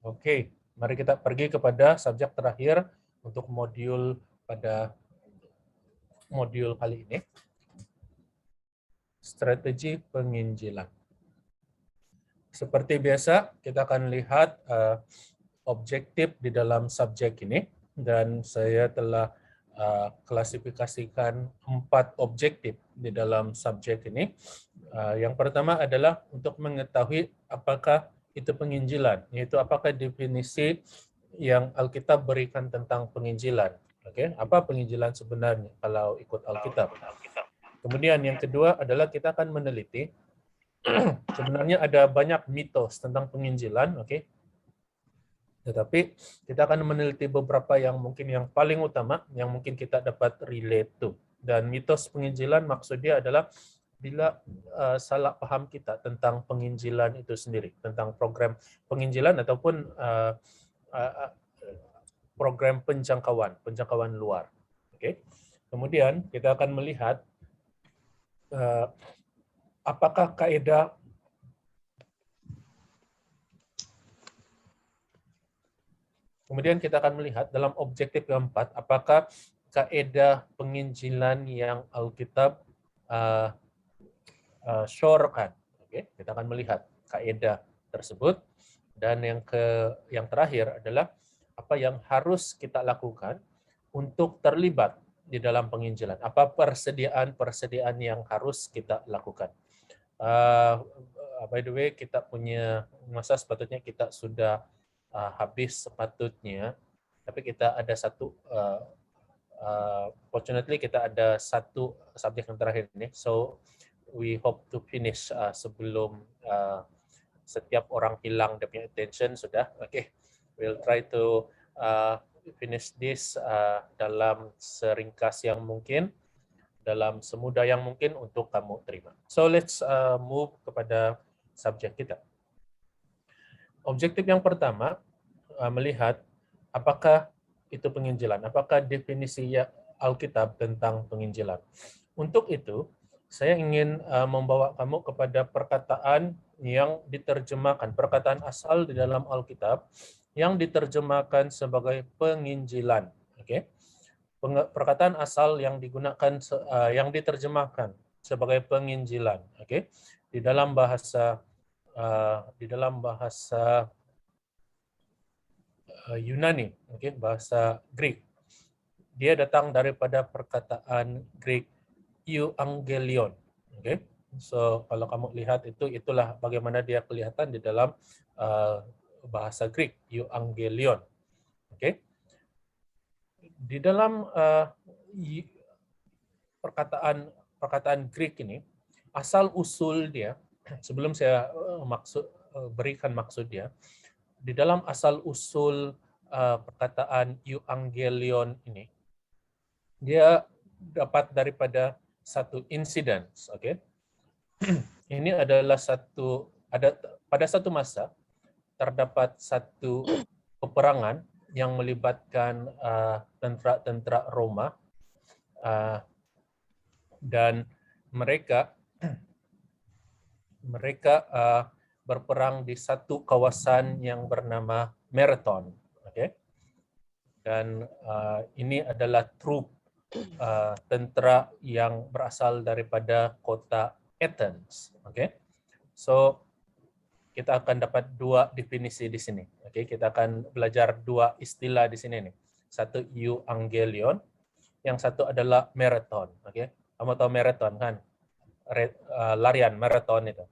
Oke, mari kita pergi kepada subjek terakhir untuk pada modul kali ini, strategi penginjilan. Seperti biasa, kita akan lihat objektif di dalam subjek ini, dan saya telah klasifikasikan 4 objektif di dalam subjek ini. Yang pertama adalah untuk mengetahui apakah itu penginjilan, yaitu apakah definisi yang Alkitab berikan tentang penginjilan. Oke, apa penginjilan sebenarnya kalau ikut Alkitab? Kemudian yang kedua adalah kita akan meneliti sebenarnya ada banyak mitos tentang penginjilan, oke. Tetapi kita akan meneliti beberapa yang mungkin yang paling utama, yang mungkin kita dapat relate to. Dan mitos penginjilan maksudnya adalah bila salah paham kita tentang penginjilan itu sendiri, tentang program penginjilan ataupun program penjangkauan luar. Oke. Kemudian kita akan melihat apakah kaidah Kemudian kita akan melihat dalam objektif keempat, apakah kaidah penginjilan yang Alkitab syorkan. Oke, kita akan melihat kaidah tersebut. Dan yang terakhir adalah apa yang harus kita lakukan untuk terlibat di dalam penginjilan. Apa persediaan yang harus kita lakukan. By the way, kita punya masa sepatutnya kita sudah habis sepatutnya, tapi kita ada fortunately kita ada satu subjek yang terakhir ini, so we hope to finish sebelum setiap orang hilang dia punya attention sudah. Okay, we'll try to finish this dalam seringkas yang mungkin, dalam semudah yang mungkin untuk kamu terima. So let's move kepada subjek kita. Objektif yang pertama, melihat apakah itu penginjilan, apakah definisi Alkitab tentang penginjilan. Untuk itu, saya ingin membawa kamu kepada perkataan yang diterjemahkan, perkataan asal di dalam Alkitab yang diterjemahkan sebagai penginjilan. Oke, perkataan asal yang digunakan, yang diterjemahkan sebagai penginjilan. Oke, di dalam bahasa Yunani, bahasa Greek. Dia datang daripada perkataan Greek euangelion. So kalau kamu lihat itulah bagaimana dia kelihatan di dalam bahasa Greek, euangelion. Di dalam perkataan Greek ini, asal usul dia, sebelum saya berikan maksud dia, di dalam asal usul perkataan euangelion ini, dia dapat daripada satu insiden. Ini adalah pada satu masa terdapat satu peperangan yang melibatkan tentara Roma, dan mereka berperang di satu kawasan yang bernama Marathon. Dan ini adalah trup tentara yang berasal daripada kota Athens. So kita akan dapat dua definisi di sini. Kita akan belajar dua istilah di sini nih. Satu euangelion, yang satu adalah marathon. Kamu tahu marathon kan? Larian marathon itu.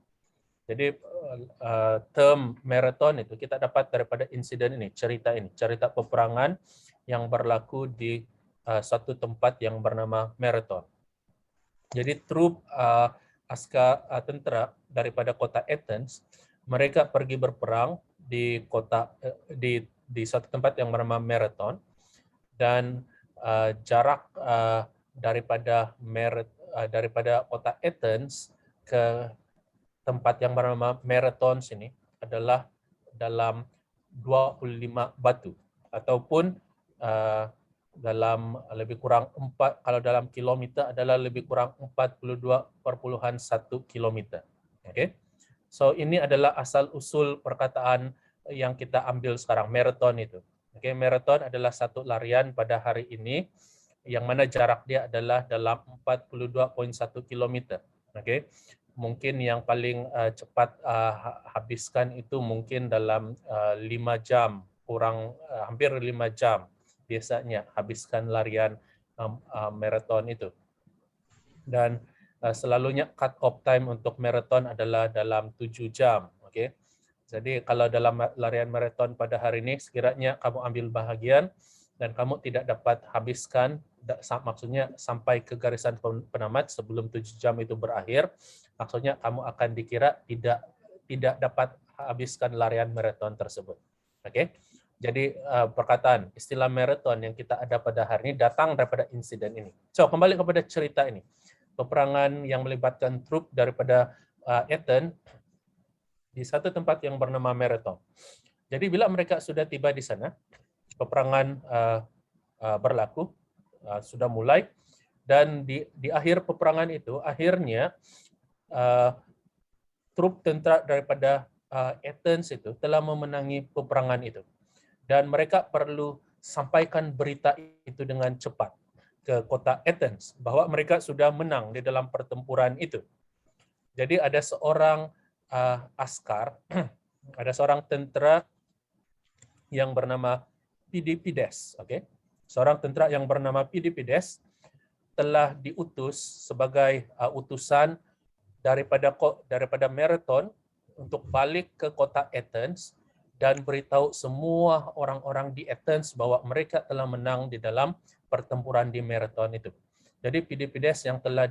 Jadi term marathon itu kita dapat daripada insiden ini, cerita peperangan yang berlaku di suatu tempat yang bernama Marathon. Jadi trup tentara daripada kota Athens, mereka pergi berperang di suatu tempat yang bernama Marathon, dan jarak daripada kota Athens ke tempat yang bernama Marathon sini adalah dalam 25 batu, ataupun dalam lebih kurang kalau dalam kilometer adalah lebih kurang 42,1 kilometer. So ini adalah asal usul perkataan yang kita ambil sekarang, maraton itu. Oke, maraton adalah satu larian pada hari ini yang mana jarak dia adalah dalam 42,1 km. Oke. Mungkin yang paling cepat habiskan itu mungkin dalam 5 jam, kurang hampir 5 jam biasanya habiskan larian maraton itu. Dan selalunya cut off time untuk maraton adalah dalam 7 jam. Oke. Jadi kalau dalam larian maraton pada hari ini sekiranya kamu ambil bahagian dan kamu tidak dapat habiskan, maksudnya sampai ke garisan penamat sebelum 7 jam itu berakhir, maksudnya kamu akan dikira tidak dapat habiskan larian maraton tersebut. Oke. Jadi perkataan istilah maraton yang kita ada pada hari ini datang daripada insiden ini. So, kembali kepada cerita ini. Peperangan yang melibatkan trup daripada Athens di satu tempat yang bernama Marathon. Jadi bila mereka sudah tiba di sana, peperangan berlaku, sudah mulai, dan di akhir peperangan itu, akhirnya trup tentara daripada Athens itu telah memenangi peperangan itu. Dan mereka perlu sampaikan berita itu dengan cepat ke kota Athens, bahwa mereka sudah menang di dalam pertempuran itu. Jadi ada seorang askar, ada seorang tentara yang bernama Pidipides, oke? Seorang tentara yang bernama Pidipides telah diutus sebagai utusan daripada Marathon untuk balik ke kota Athens dan beritahu semua orang-orang di Athens bahwa mereka telah menang di dalam pertempuran di Marathon itu. Jadi Pidipides yang telah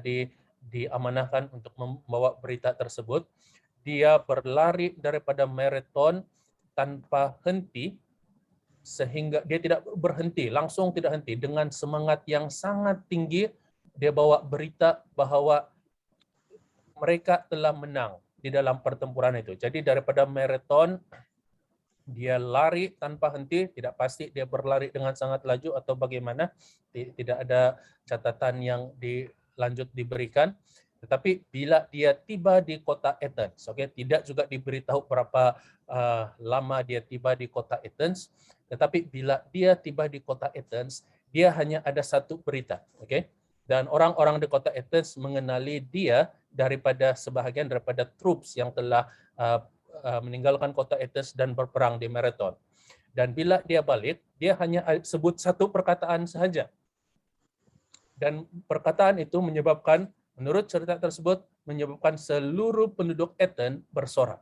diamanahkan untuk membawa berita tersebut, dia berlari daripada Marathon tanpa henti, sehingga dia tidak berhenti, langsung tidak henti. Dengan semangat yang sangat tinggi, dia bawa berita bahwa mereka telah menang di dalam pertempuran itu. Jadi daripada Marathon, dia lari tanpa henti, tidak pasti dia berlari dengan sangat laju atau bagaimana, tidak ada catatan yang lanjut diberikan. Tetapi bila dia tiba di kota Athens, tidak juga diberitahu berapa lama dia tiba di kota Athens, tetapi bila dia tiba di kota Athens, dia hanya ada satu berita, dan orang-orang di kota Athens mengenali dia sebahagian daripada troops yang telah meninggalkan kota Athens dan berperang di Marathon. Dan bila dia balik, dia hanya sebut satu perkataan sahaja. Dan perkataan itu menurut cerita tersebut, menyebabkan seluruh penduduk Athens bersorak.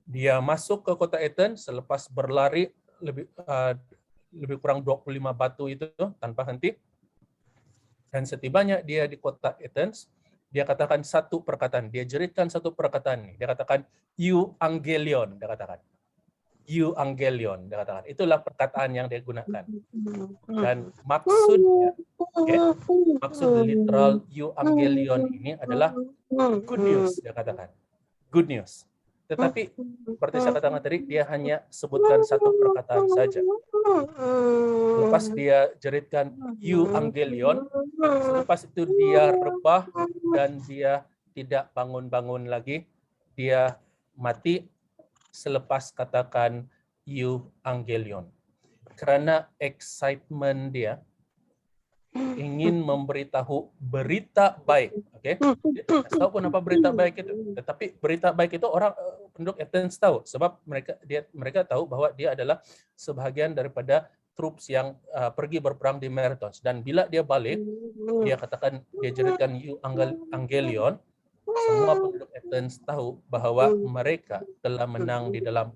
Dia masuk ke kota Athens selepas berlari lebih kurang 25 batu itu tanpa henti. Dan setibanya dia di kota Athens, dia katakan satu perkataan, dia jeritkan satu perkataan ini. Dia katakan, "You Angelion," dia katakan. "You Angelion," dia katakan. Itulah perkataan yang dia gunakan. Dan maksudnya, maksud literal "You Angelion" ini adalah good news, dia katakan. Good news. Tetapi seperti saya katakan tadi, dia hanya sebutkan satu perkataan saja. Lepas dia jeritkan "You Angelion", selepas itu dia rebah dan dia tidak bangun-bangun lagi. Dia mati selepas katakan "You Angelion". Karena excitement dia ingin memberitahu berita baik, Dia tidak tahu kenapa berita baik itu, tetapi berita baik itu orang penduduk Athens tahu, sebab mereka tahu bahwa dia adalah sebahagian daripada troops yang pergi berperang di Marathon. Dan bila dia balik, dia katakan, dia jeritkan "You Angelion", semua penduduk Athens tahu bahwa mereka telah menang di dalam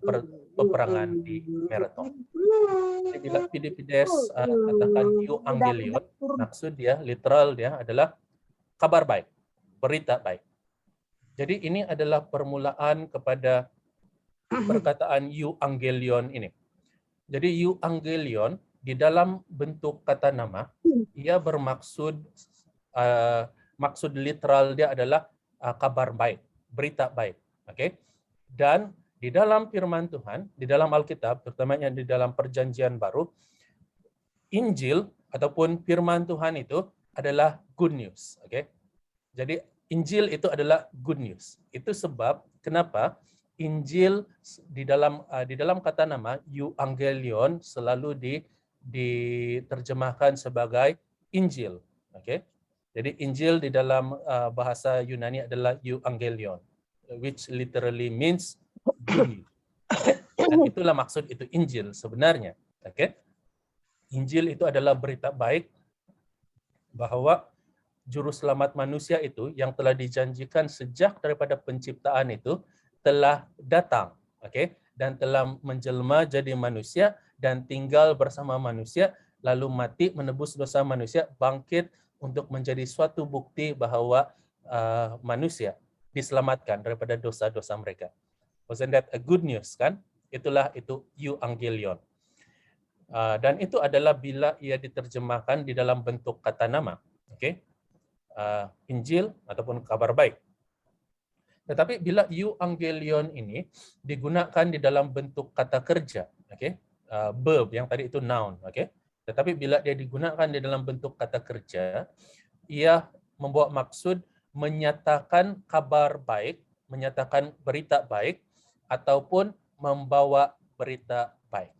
peperangan di Marathon. Jadi bila Pidipides katakan "You Angelion", maksud dia, literal dia adalah kabar baik, berita baik. Jadi ini adalah permulaan kepada perkataan "You Angelion" ini. Jadi "You Angelion" di dalam bentuk kata nama, ia bermaksud, maksud literal dia adalah kabar baik, berita baik. Dan di dalam firman Tuhan, di dalam Alkitab, terutamanya di dalam Perjanjian Baru, Injil ataupun firman Tuhan itu adalah good news. Jadi Injil itu adalah good news. Itu sebab kenapa Injil di dalam kata nama euangelion selalu diterjemahkan sebagai Injil. Oke. Jadi Injil di dalam bahasa Yunani adalah euangelion, which literally means budi. Oke. Dan itulah maksud itu Injil sebenarnya. Oke. Injil itu adalah berita baik bahwa juru selamat manusia itu yang telah dijanjikan sejak daripada penciptaan itu telah datang, oke, dan telah menjelma jadi manusia dan tinggal bersama manusia, lalu mati menebus dosa manusia, bangkit untuk menjadi suatu bukti bahwa manusia diselamatkan daripada dosa-dosa mereka. Wasn't that a good news, kan? Itulah itu euangelion. Dan itu adalah bila ia diterjemahkan di dalam bentuk kata nama, oke? Injil ataupun kabar baik. Tetapi bila euangelion ini digunakan di dalam bentuk kata kerja, okay? Verb yang tadi itu noun, okay? Tetapi bila dia digunakan di dalam bentuk kata kerja, ia membawa maksud menyatakan kabar baik, menyatakan berita baik, ataupun membawa berita baik.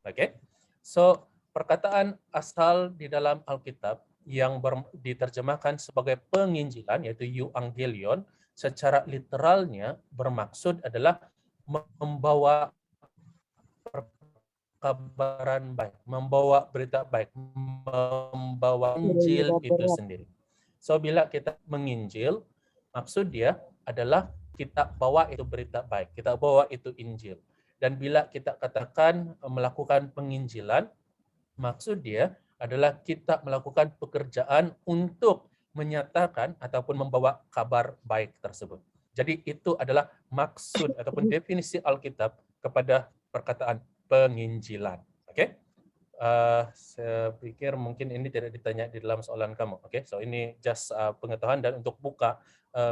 Okay? So perkataan asal di dalam Alkitab yang diterjemahkan sebagai penginjilan, yaitu euangelion, secara literalnya bermaksud adalah membawa kabaran baik, membawa berita baik, membawa Injil itu sendiri. So bila kita menginjil, maksud dia adalah kita bawa itu berita baik, kita bawa itu Injil. Dan bila kita katakan melakukan penginjilan, maksud dia adalah kita melakukan pekerjaan untuk menyatakan ataupun membawa kabar baik tersebut. Jadi itu adalah maksud ataupun definisi Alkitab kepada perkataan penginjilan. Oke? Saya pikir mungkin ini tidak ditanya di dalam soalan kamu. Oke? So ini just pengetahuan dan untuk buka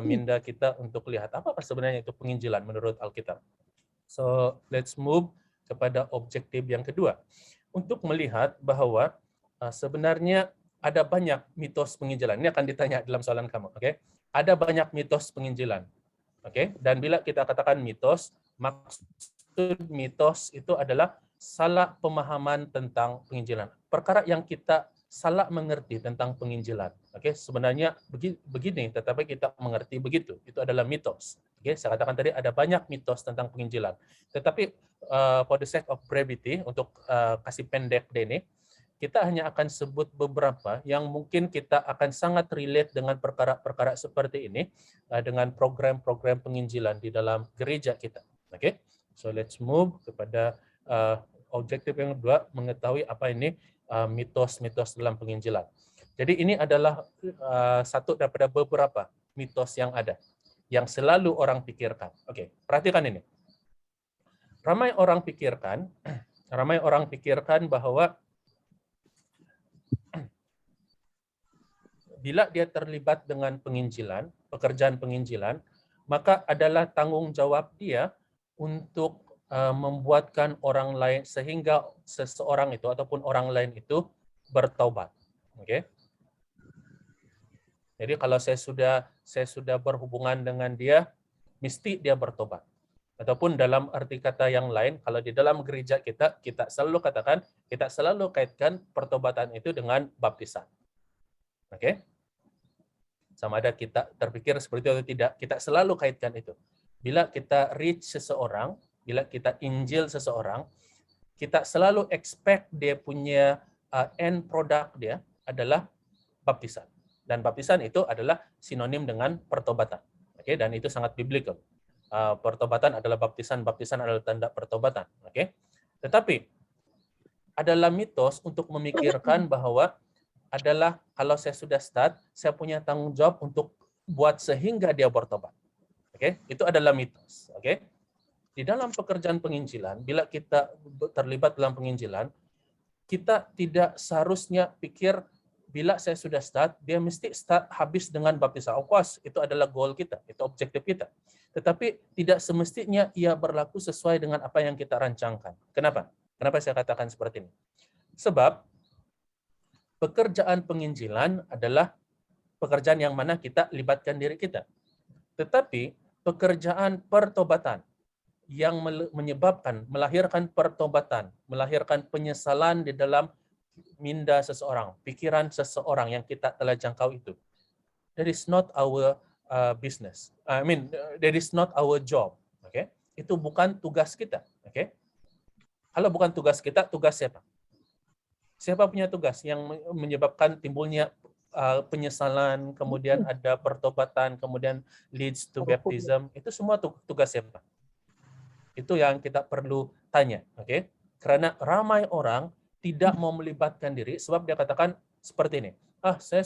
minda kita untuk lihat apa sebenarnya itu penginjilan menurut Alkitab. So let's move kepada objektif yang kedua. Untuk melihat bahwa sebenarnya ada banyak mitos penginjilan. Ini akan ditanya dalam soalan kamu, oke? Ada banyak mitos penginjilan. Oke? Dan bila kita katakan mitos, maksud mitos itu adalah salah pemahaman tentang penginjilan. Perkara yang kita salah mengerti tentang penginjilan. Oke, sebenarnya begini, tetapi kita mengerti begitu. Itu adalah mitos. Oke, saya katakan tadi ada banyak mitos tentang penginjilan. Tetapi for the sake of brevity, untuk kasih pendek ini, kita hanya akan sebut beberapa yang mungkin kita akan sangat relate dengan perkara-perkara seperti ini dengan program-program penginjilan di dalam gereja kita. Oke, so let's move kepada objektif yang kedua, mengetahui apa ini mitos-mitos dalam penginjilan. Jadi ini adalah satu daripada beberapa mitos yang ada, yang selalu orang pikirkan. Oke, perhatikan ini. Ramai orang pikirkan bahwa bila dia terlibat dengan penginjilan, pekerjaan penginjilan, maka adalah tanggung jawab dia untuk membuatkan orang lain sehingga seseorang itu ataupun orang lain itu bertaubat. Oke. Jadi kalau saya sudah berhubungan dengan dia, mesti dia bertobat. Ataupun dalam arti kata yang lain, kalau di dalam gereja kita selalu kaitkan pertobatan itu dengan baptisan. Oke? Sama ada kita terpikir seperti itu atau tidak, kita selalu kaitkan itu. Bila kita reach seseorang, bila kita injil seseorang, kita selalu expect dia punya end product dia adalah baptisan. Dan baptisan itu adalah sinonim dengan pertobatan. Oke, dan itu sangat biblical. Pertobatan adalah baptisan adalah tanda pertobatan. Oke. Tetapi adalah mitos untuk memikirkan bahwa adalah kalau saya sudah start, saya punya tanggung jawab untuk buat sehingga dia bertobat. Oke, itu adalah mitos. Oke. Di dalam pekerjaan penginjilan, bila kita terlibat dalam penginjilan, kita tidak seharusnya pikir bila saya sudah start, dia mesti start habis dengan baptisan. Of course, itu adalah goal kita, itu objektif kita. Tetapi tidak semestinya ia berlaku sesuai dengan apa yang kita rancangkan. Kenapa? Kenapa saya katakan seperti ini? Sebab pekerjaan penginjilan adalah pekerjaan yang mana kita libatkan diri kita. Tetapi pekerjaan pertobatan yang menyebabkan, melahirkan pertobatan, melahirkan penyesalan di dalam minda seseorang, pikiran seseorang yang kita telah jangkau itu. That is not our business. I mean, that is not our job. Okay? Itu bukan tugas kita. Okay? Kalau bukan tugas kita, tugas siapa? Siapa punya tugas yang menyebabkan timbulnya penyesalan, kemudian ada pertobatan, kemudian leads to baptism? Itu semua tugas siapa? Itu yang kita perlu tanya, oke? Karena ramai orang tidak mau melibatkan diri sebab dia katakan seperti ini. Saya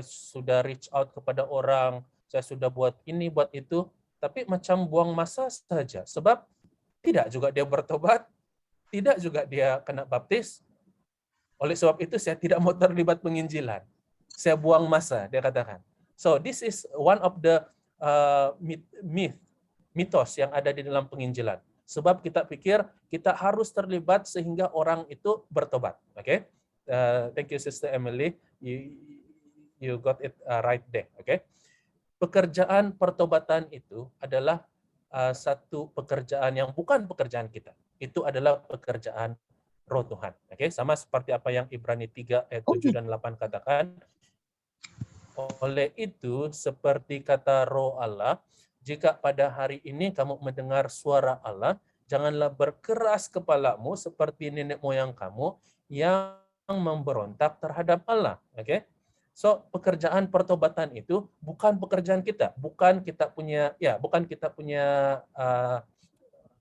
sudah reach out kepada orang, saya sudah buat ini, buat itu, tapi macam buang masa saja. Sebab tidak juga dia bertobat, tidak juga dia kena baptis. Oleh sebab itu saya tidak mau terlibat penginjilan. Saya buang masa, dia katakan. So this is one of the mitos yang ada di dalam penginjilan. Sebab kita pikir kita harus terlibat sehingga orang itu bertobat. Oke? Thank you Sister Emily. You got it right there. Oke? Pekerjaan pertobatan itu adalah satu pekerjaan yang bukan pekerjaan kita. Itu adalah pekerjaan Roh Tuhan. Oke? Sama seperti apa yang Ibrani 3 ayat 7 dan 8 katakan. Oleh itu, seperti kata Roh Allah, jika pada hari ini kamu mendengar suara Allah, janganlah berkeras kepalamu seperti nenek moyang kamu yang memberontak terhadap Allah. Oke? So, pekerjaan pertobatan itu bukan pekerjaan kita, bukan kita punya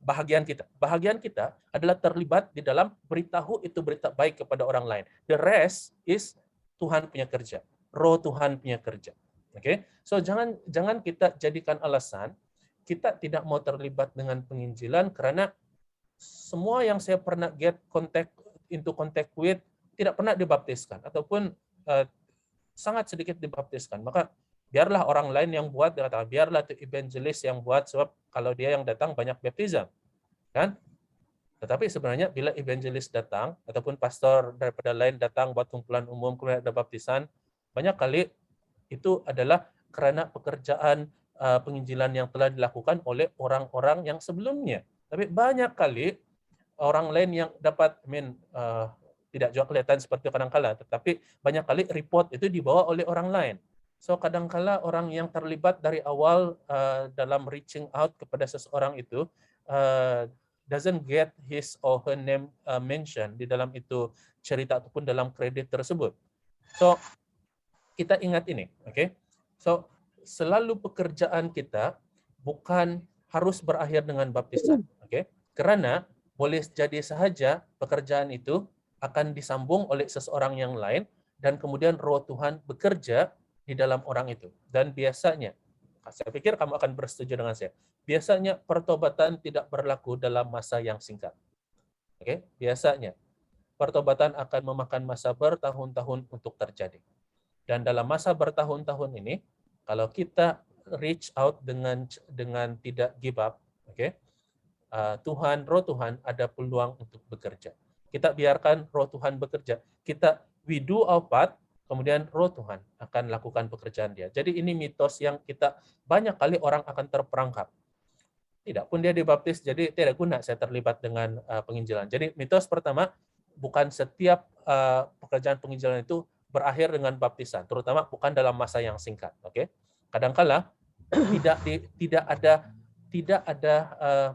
bahagian kita. Bahagian kita adalah terlibat di dalam beritahu itu berita baik kepada orang lain. The rest is Tuhan punya kerja. Roh Tuhan punya kerja. Oke? So jangan kita jadikan alasan kita tidak mau terlibat dengan penginjilan karena semua yang saya pernah into contact with tidak pernah dibaptiskan ataupun sangat sedikit dibaptiskan. Maka biarlah orang lain yang buat, biarlah itu evangelis yang buat, sebab kalau dia yang datang banyak baptism. Kan? Tetapi sebenarnya bila evangelis datang, ataupun pastor daripada lain datang buat kumpulan umum, kemudian ada baptisan, banyak kali itu adalah karena pekerjaan penginjilan yang telah dilakukan oleh orang-orang yang sebelumnya. Tapi banyak kali orang lain yang dapat, tidak juga kelihatan seperti kadang-kala, tetapi banyak kali report itu dibawa oleh orang lain. So kadang-kala orang yang terlibat dari awal dalam reaching out kepada seseorang itu doesn't get his or her name mentioned di dalam itu cerita ataupun dalam kredit tersebut. So kita ingat ini, oke? So selalu pekerjaan kita bukan harus berakhir dengan baptisan, oke? Karena boleh jadi sahaja pekerjaan itu akan disambung oleh seseorang yang lain dan kemudian Roh Tuhan bekerja di dalam orang itu. Dan biasanya, saya pikir kamu akan bersetuju dengan saya, biasanya pertobatan tidak berlaku dalam masa yang singkat. Oke? Biasanya pertobatan akan memakan masa bertahun-tahun untuk terjadi. Dan dalam masa bertahun-tahun ini, kalau kita reach out dengan tidak give up, oke? Roh Tuhan ada peluang untuk bekerja. Kita biarkan Roh Tuhan bekerja. We do our part, kemudian Roh Tuhan akan lakukan pekerjaan dia. Jadi ini mitos yang kita banyak kali orang akan terperangkap. Tidak pun dia dibaptis, jadi tidak guna saya terlibat dengan penginjilan. Jadi mitos pertama, bukan setiap pekerjaan penginjilan itu berakhir dengan baptisan, terutama bukan dalam masa yang singkat. Oke? Kadang-kala tidak ada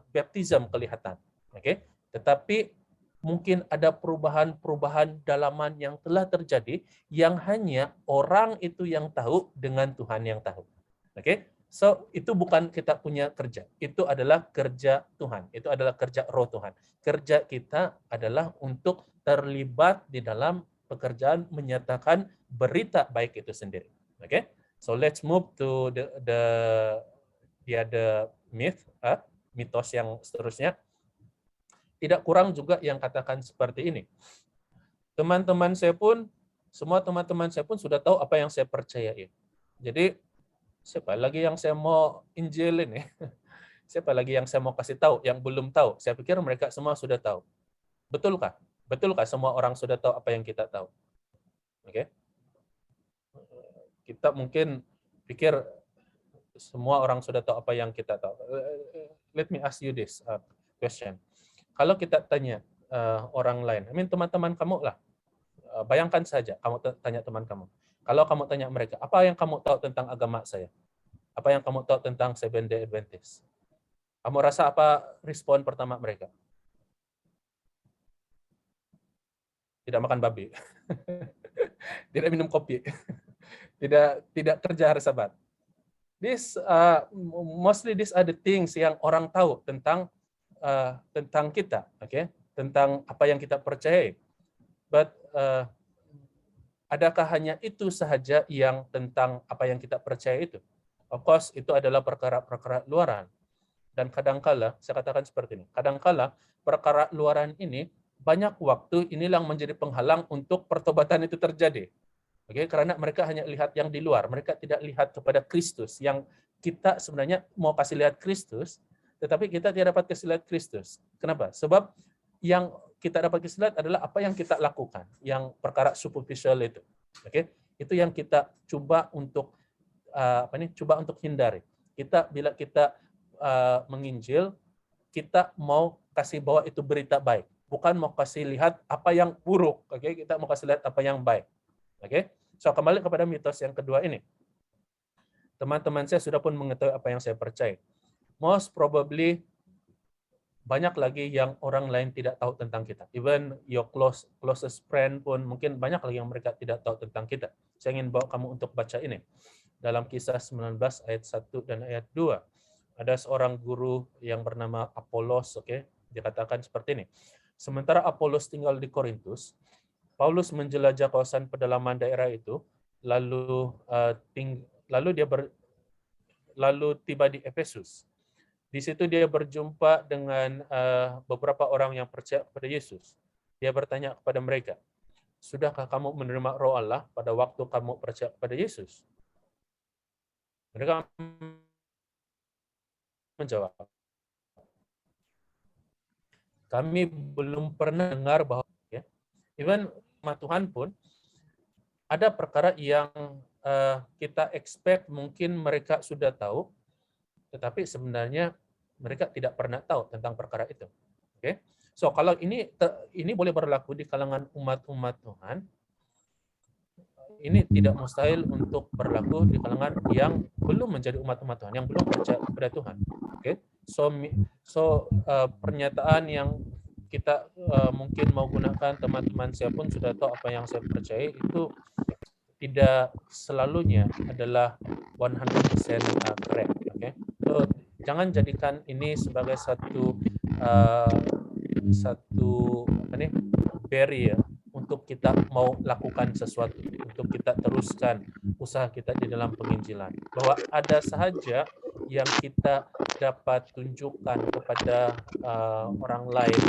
baptism kelihatan. Oke? Tetapi mungkin ada perubahan dalaman yang telah terjadi yang hanya orang itu yang tahu dengan Tuhan yang tahu. Oke? So, itu bukan kita punya kerja. Itu adalah kerja Tuhan. Itu adalah kerja Roh Tuhan. Kerja kita adalah untuk terlibat di dalam pekerjaan menyatakan berita baik itu sendiri. Oke? So, let's move to the other myth, mitos yang seterusnya. Tidak kurang juga yang katakan seperti ini. Teman-teman saya pun, semua teman-teman saya pun sudah tahu apa yang saya percayai. Jadi, siapa lagi yang saya mau injil ini? Siapa lagi yang saya mau kasih tahu yang belum tahu? Saya pikir mereka semua sudah tahu. Betulkah? Betulkah semua orang sudah tahu apa yang kita tahu? Oke. Kita mungkin pikir semua orang sudah tahu apa yang kita tahu. let me ask you this question. Kalau kita tanya orang lain, teman-teman kamu lah, bayangkan saja kamu tanya teman kamu. Kalau kamu tanya mereka, apa yang kamu tahu tentang agama saya? Apa yang kamu tahu tentang Seventh Day Adventist? Kamu rasa apa respon pertama mereka? Tidak makan babi, tidak minum kopi, tidak kerja hari Sabat. Mostly these are the things yang orang tahu tentang kita, okay? Tentang apa yang kita percayai. But adakah hanya itu sahaja yang tentang apa yang kita percaya itu? Of course, itu adalah perkara-perkara luaran. Dan kadangkala, saya katakan seperti ini, kadangkala perkara luaran ini banyak waktu inilah menjadi penghalang untuk pertobatan itu terjadi. Oke, karena mereka hanya lihat yang di luar, mereka tidak lihat kepada Kristus yang kita sebenarnya mau kasih lihat Kristus, tetapi kita tidak dapat kasih lihat Kristus. Kenapa? Sebab yang kita dapat kasih lihat adalah apa yang kita lakukan, yang perkara superficial itu. Oke, itu yang kita coba untuk coba untuk hindari. Bila kita menginjil, kita mau kasih bahwa itu berita baik. Bukan mau kasih lihat apa yang buruk, oke? Kita mau kasih lihat apa yang baik, oke? So kembali kepada mitos yang kedua ini. Teman-teman saya sudah pun mengetahui apa yang saya percaya. Most probably banyak lagi yang orang lain tidak tahu tentang kita. Even your closest friend pun mungkin banyak lagi yang mereka tidak tahu tentang kita. Saya ingin bawa kamu untuk baca ini. Dalam Kisah 19 ayat 1 dan ayat 2. Ada seorang guru yang bernama Apolos, oke? Dikatakan seperti ini. Sementara Apolos tinggal di Korintus, Paulus menjelajah kawasan pedalaman daerah itu, lalu tiba di Efesus. Di situ dia berjumpa dengan beberapa orang yang percaya kepada Yesus. Dia bertanya kepada mereka, sudahkah kamu menerima Roh Allah pada waktu kamu percaya kepada Yesus? Mereka menjawab, kami belum pernah dengar bahwa, ya, even Tuhan pun ada perkara yang kita expect mungkin mereka sudah tahu, tetapi sebenarnya mereka tidak pernah tahu tentang perkara itu. Oke, so kalau ini boleh berlaku di kalangan umat-umat Tuhan, ini tidak mustahil untuk berlaku di kalangan yang belum menjadi umat-umat Tuhan, yang belum percaya kepada Tuhan. Oke, so pernyataan yang kita mungkin mau gunakan, teman-teman saya pun sudah tahu apa yang saya percaya, itu tidak selalunya adalah 100% correct. Okay? So, jangan jadikan ini sebagai satu barrier untuk kita mau lakukan sesuatu, untuk kita teruskan usaha kita di dalam penginjilan. Bahwa ada sahaja yang kita dapat tunjukkan kepada orang lain,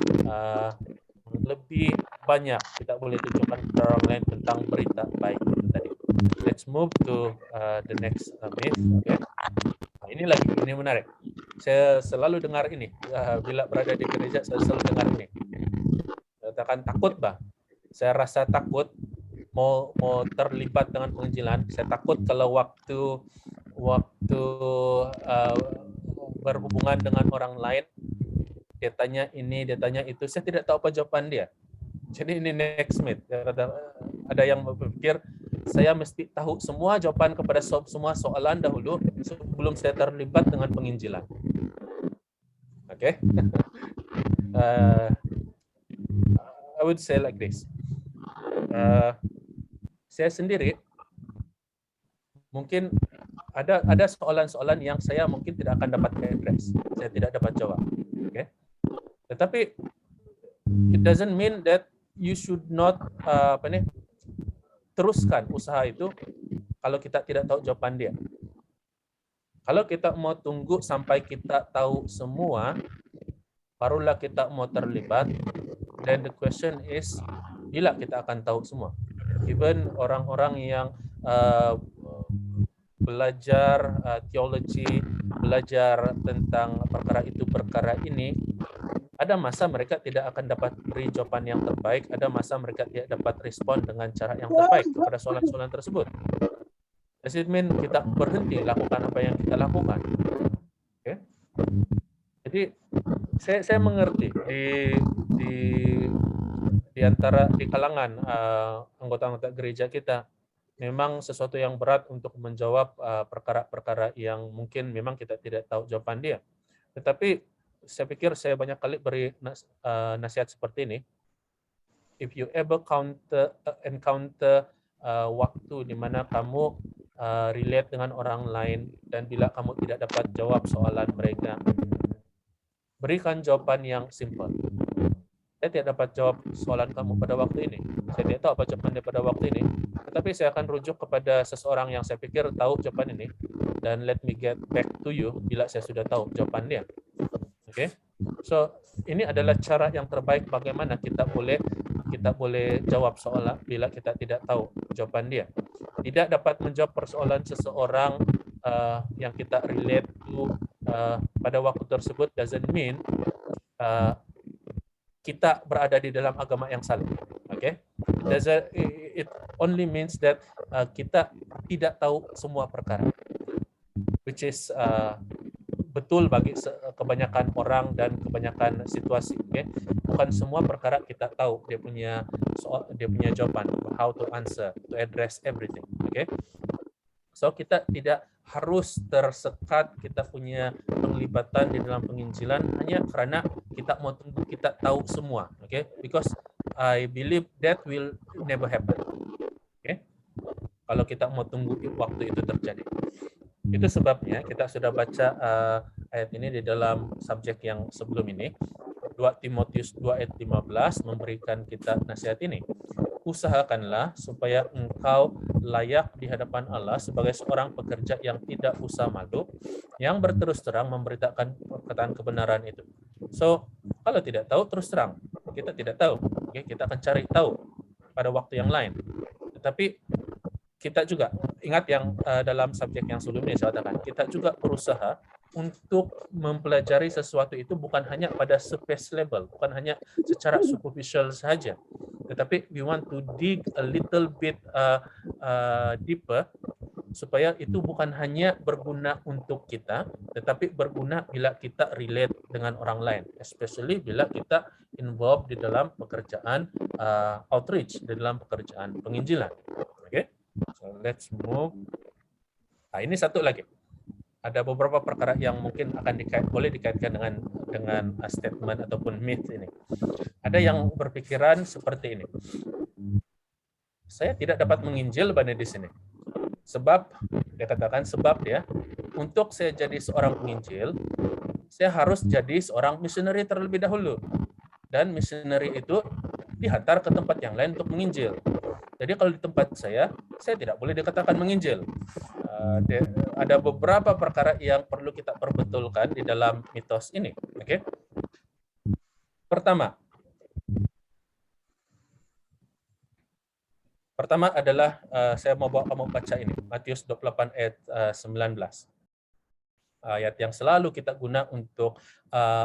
lebih banyak kita boleh tunjukkan kepada orang lain tentang berita baik itu tadi. Let's move to the next myth. Okay. Nah, ini menarik. Saya selalu dengar ini bila berada di gereja, saya selalu dengar ini. Katakan takut, bah. Saya rasa takut mau terlibat dengan penginjilan. Saya takut kalau waktu berhubungan dengan orang lain, dia tanya ini, dia tanya itu, saya tidak tahu apa jawaban dia. Jadi ini next myth. Ada yang berpikir saya mesti tahu semua jawaban kepada semua soalan dahulu sebelum saya terlibat dengan penginjilan. Oke? I would say like this. Saya sendiri mungkin ada soalan-soalan yang saya mungkin tidak akan dapat address, saya tidak dapat jawab. Oke? Tetapi it doesn't mean that you should not teruskan usaha itu kalau kita tidak tahu jawaban dia. Kalau kita mau tunggu sampai kita tahu semua, barulah kita mau terlibat. Then the question is, bila kita akan tahu semua? Even orang-orang yang belajar teologi, belajar tentang perkara itu, perkara ini, ada masa mereka tidak akan dapat beri jawaban yang terbaik, ada masa mereka tidak dapat respon dengan cara yang terbaik kepada soalan-soalan tersebut. Does it mean kita berhenti lakukan apa yang kita lakukan? Okay. Jadi saya mengerti di antara di kalangan anggota-anggota gereja kita memang sesuatu yang berat untuk menjawab perkara-perkara yang mungkin memang kita tidak tahu jawaban dia. Tetapi saya pikir saya banyak kali beri nasihat seperti ini. If you ever encounter waktu di mana kamu relate dengan orang lain dan bila kamu tidak dapat jawab soalan mereka, berikan jawaban yang simple. Saya tidak dapat jawab soalan kamu pada waktu ini. Saya tidak tahu apa jawabannya pada waktu ini. Tetapi saya akan rujuk kepada seseorang yang saya pikir tahu jawaban ini. Dan let me get back to you bila saya sudah tahu jawabannya. Oke? So, ini adalah cara yang terbaik bagaimana kita boleh jawab soalan bila kita tidak tahu jawaban dia. Tidak dapat menjawab persoalan seseorang yang kita relate to pada waktu tersebut doesn't mean kita berada di dalam agama yang salah. Okay? It only means that kita tidak tahu semua perkara, which is betul bagi kebanyakan orang dan kebanyakan situasi. Okay? Bukan semua perkara kita tahu dia punya jawaban, how to answer, to address everything. Okay? So kita tidak harus tersekat kita punya penglibatan di dalam penginjilan hanya karena kita mau tunggu kita tahu semua, okay? Because I believe that will never happen, okay? Kalau kita mau tunggu waktu itu terjadi. Itu sebabnya kita sudah baca ayat ini di dalam subjek yang sebelum ini. 2 Timotius 2 ayat 15 memberikan kita nasihat ini. Usahakanlah supaya engkau layak di hadapan Allah sebagai seorang pekerja yang tidak usah malu, yang berterus terang memberitakan perkataan kebenaran itu. So, kalau tidak tahu, terus terang. Kita tidak tahu. Okay? Kita akan cari tahu pada waktu yang lain. Tetapi kita juga, ingat yang dalam subjek yang sebelumnya saya katakan, kita juga berusaha untuk mempelajari sesuatu itu bukan hanya pada surface level, bukan hanya secara superficial saja, tetapi we want to dig a little bit deeper supaya itu bukan hanya berguna untuk kita, tetapi berguna bila kita relate dengan orang lain, especially bila kita involved di dalam pekerjaan outreach, di dalam pekerjaan penginjilan. Oke, so let's move. Nah, ini satu lagi. Ada beberapa perkara yang mungkin akan boleh dikaitkan dengan statement ataupun myth ini. Ada yang berpikiran seperti ini. Saya tidak dapat menginjil Bani di sini. Sebab, dia katakan sebab ya, untuk saya jadi seorang penginjil, saya harus jadi seorang missionary terlebih dahulu. Dan missionary itu dihantar ke tempat yang lain untuk menginjil. Jadi kalau di tempat saya tidak boleh dikatakan menginjil. Ada beberapa perkara yang perlu kita perbetulkan di dalam mitos ini. Oke? Pertama adalah saya mau bawa kamu baca ini, Matius 28 ayat 19. Ayat yang selalu kita guna untuk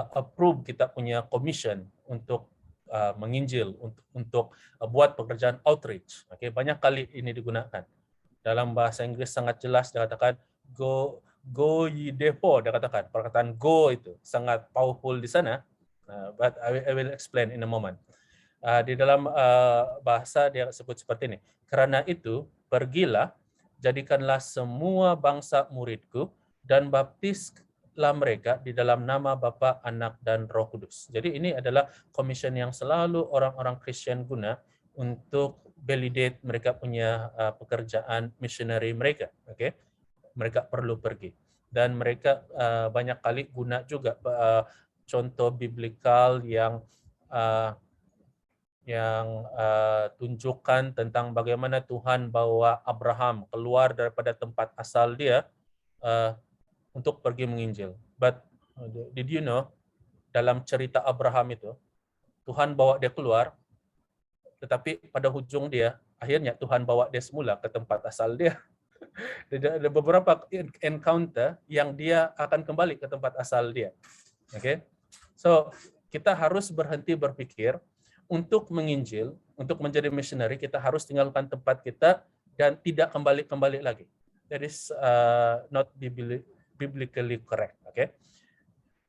approve kita punya commission untuk menginjil, untuk buat pekerjaan outreach. Oke, banyak kali ini digunakan. Dalam bahasa Inggris sangat jelas dikatakan go ye therefore, dikatakan perkataan go itu sangat powerful di sana, but I will explain in a moment. Di dalam bahasa dia sebut seperti ini. Karena itu pergilah, jadikanlah semua bangsa muridku dan baptislah mereka di dalam nama Bapa, Anak dan Roh Kudus. Jadi ini adalah commission yang selalu orang-orang Kristen guna untuk validate mereka punya pekerjaan missionary mereka. Okay? Mereka perlu pergi. Dan mereka banyak kali guna juga contoh biblikal yang tunjukkan tentang bagaimana Tuhan bawa Abraham keluar daripada tempat asal dia untuk pergi menginjil. But did you know, dalam cerita Abraham itu, Tuhan bawa dia keluar, tetapi pada hujung dia, akhirnya Tuhan bawa dia semula ke tempat asal dia. Ada beberapa encounter yang dia akan kembali ke tempat asal dia. Okay? So, kita harus berhenti berpikir untuk menginjil, untuk menjadi missionary, kita harus tinggalkan tempat kita dan tidak kembali lagi. That is not biblically correct. Okay?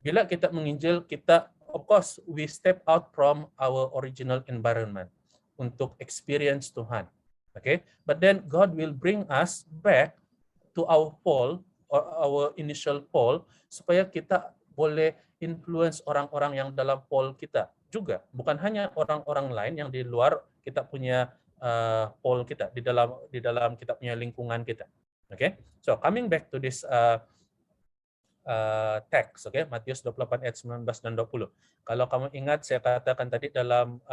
Bila kita menginjil, kita of course we step out from our original environment untuk experience Tuhan. Okay, but then God will bring us back to our pole or our initial pole supaya kita boleh influence orang-orang yang dalam pole kita juga, bukan hanya orang-orang lain yang di luar kita punya pole kita, di dalam kita punya lingkungan kita. Okay, so coming back to this teks, okay? Matius 28 ayat 19 dan 20. Kalau kamu ingat, saya katakan tadi dalam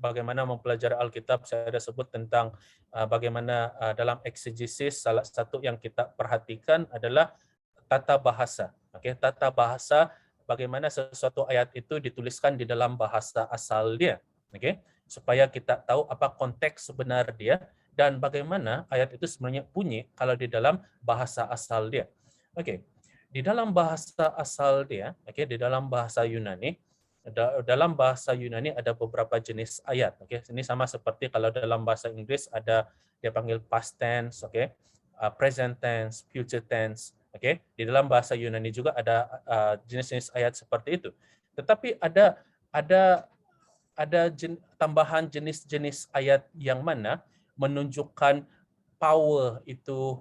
bagaimana mempelajari Alkitab, saya ada sebut tentang bagaimana dalam eksegesis salah satu yang kita perhatikan adalah tata bahasa. Okay? Tata bahasa, bagaimana sesuatu ayat itu dituliskan di dalam bahasa asal dia. Okay? Supaya kita tahu apa konteks sebenar dia dan bagaimana ayat itu sebenarnya bunyi kalau di dalam bahasa asal dia. Oke, di dalam bahasa asal dia, di dalam bahasa Yunani, ada beberapa jenis ayat. Ini sama seperti kalau dalam bahasa Inggris ada dia panggil past tense, present tense, future tense. Di dalam bahasa Yunani juga ada jenis-jenis ayat seperti itu. Tetapi ada tambahan jenis-jenis ayat yang mana menunjukkan power itu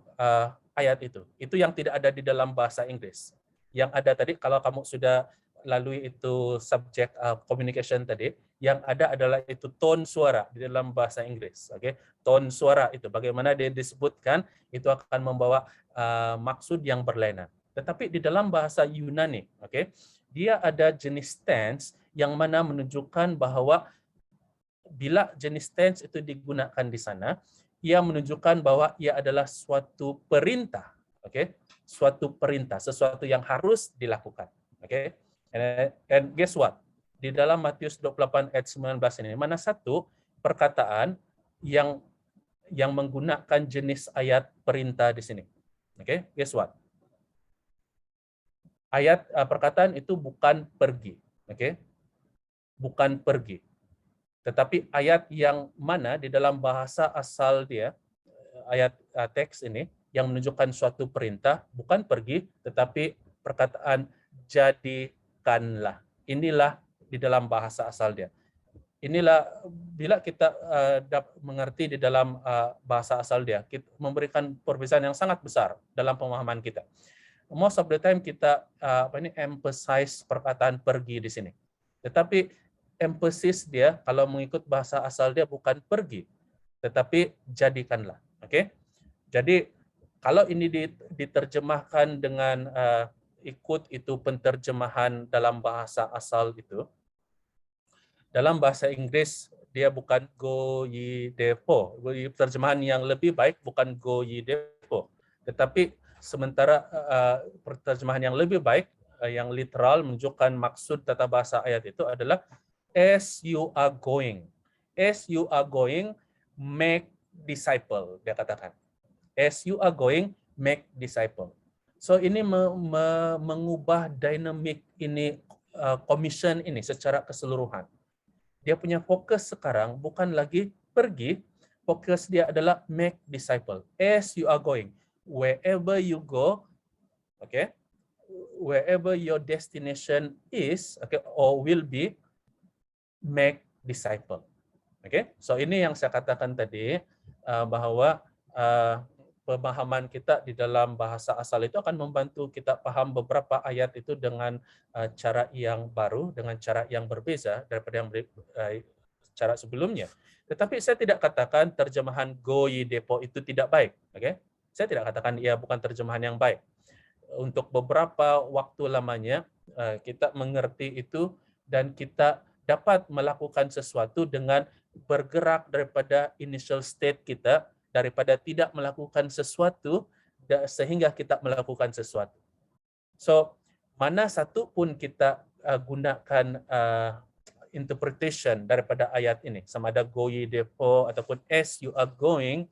ayat itu. Itu yang tidak ada di dalam bahasa Inggris. Yang ada tadi, kalau kamu sudah lalui itu subjek communication tadi, yang ada adalah itu tone suara di dalam bahasa Inggris. Tone suara itu, bagaimana dia disebutkan, itu akan membawa maksud yang berlainan. Tetapi di dalam bahasa Yunani, dia ada jenis tense yang mana menunjukkan bahwa bila jenis tense itu digunakan di sana, ia menunjukkan bahwa ia adalah suatu perintah, suatu perintah, sesuatu yang harus dilakukan, and guess what? Di dalam Matius 28 ayat 19 ini, mana satu perkataan yang menggunakan jenis ayat perintah di sini, guess what? Ayat perkataan itu bukan pergi, bukan pergi. Tetapi ayat yang mana di dalam bahasa asal dia, ayat teks ini, yang menunjukkan suatu perintah, bukan pergi, tetapi perkataan jadikanlah. Inilah di dalam bahasa asal dia. Inilah, bila kita mengerti di dalam bahasa asal dia, kita memberikan perbedaan yang sangat besar dalam pemahaman kita. Most of the time kita emphasize perkataan pergi di sini. Tetapi emphasis dia kalau mengikut bahasa asal dia bukan pergi, tetapi jadikanlah. Jadi kalau ini diterjemahkan dengan ikut itu penterjemahan dalam bahasa asal itu, dalam bahasa Inggris dia bukan go ye therefore. Terjemahan yang lebih baik bukan go ye therefore, tetapi sementara terjemahan yang lebih baik yang literal menunjukkan maksud tata bahasa ayat itu adalah as you are going, make disciple, dia katakan. As you are going, make disciple. So ini mengubah dynamic ini, commission ini secara keseluruhan. Dia punya fokus sekarang bukan lagi pergi, fokus dia adalah make disciple. As you are going, wherever you go, wherever your destination is, or will be, make disciple. So ini yang saya katakan tadi, bahwa pemahaman kita di dalam bahasa asal itu akan membantu kita paham beberapa ayat itu dengan cara yang baru, dengan cara yang berbeza daripada yang cara sebelumnya. Tetapi saya tidak katakan terjemahan go ye depo itu tidak baik. Saya tidak katakan ia bukan terjemahan yang baik. Untuk beberapa waktu lamanya kita mengerti itu dan kita dapat melakukan sesuatu dengan bergerak daripada initial state kita, daripada tidak melakukan sesuatu sehingga kita melakukan sesuatu. So, mana satu pun kita gunakan interpretation daripada ayat ini, sama ada go ye therefore ataupun as you are going,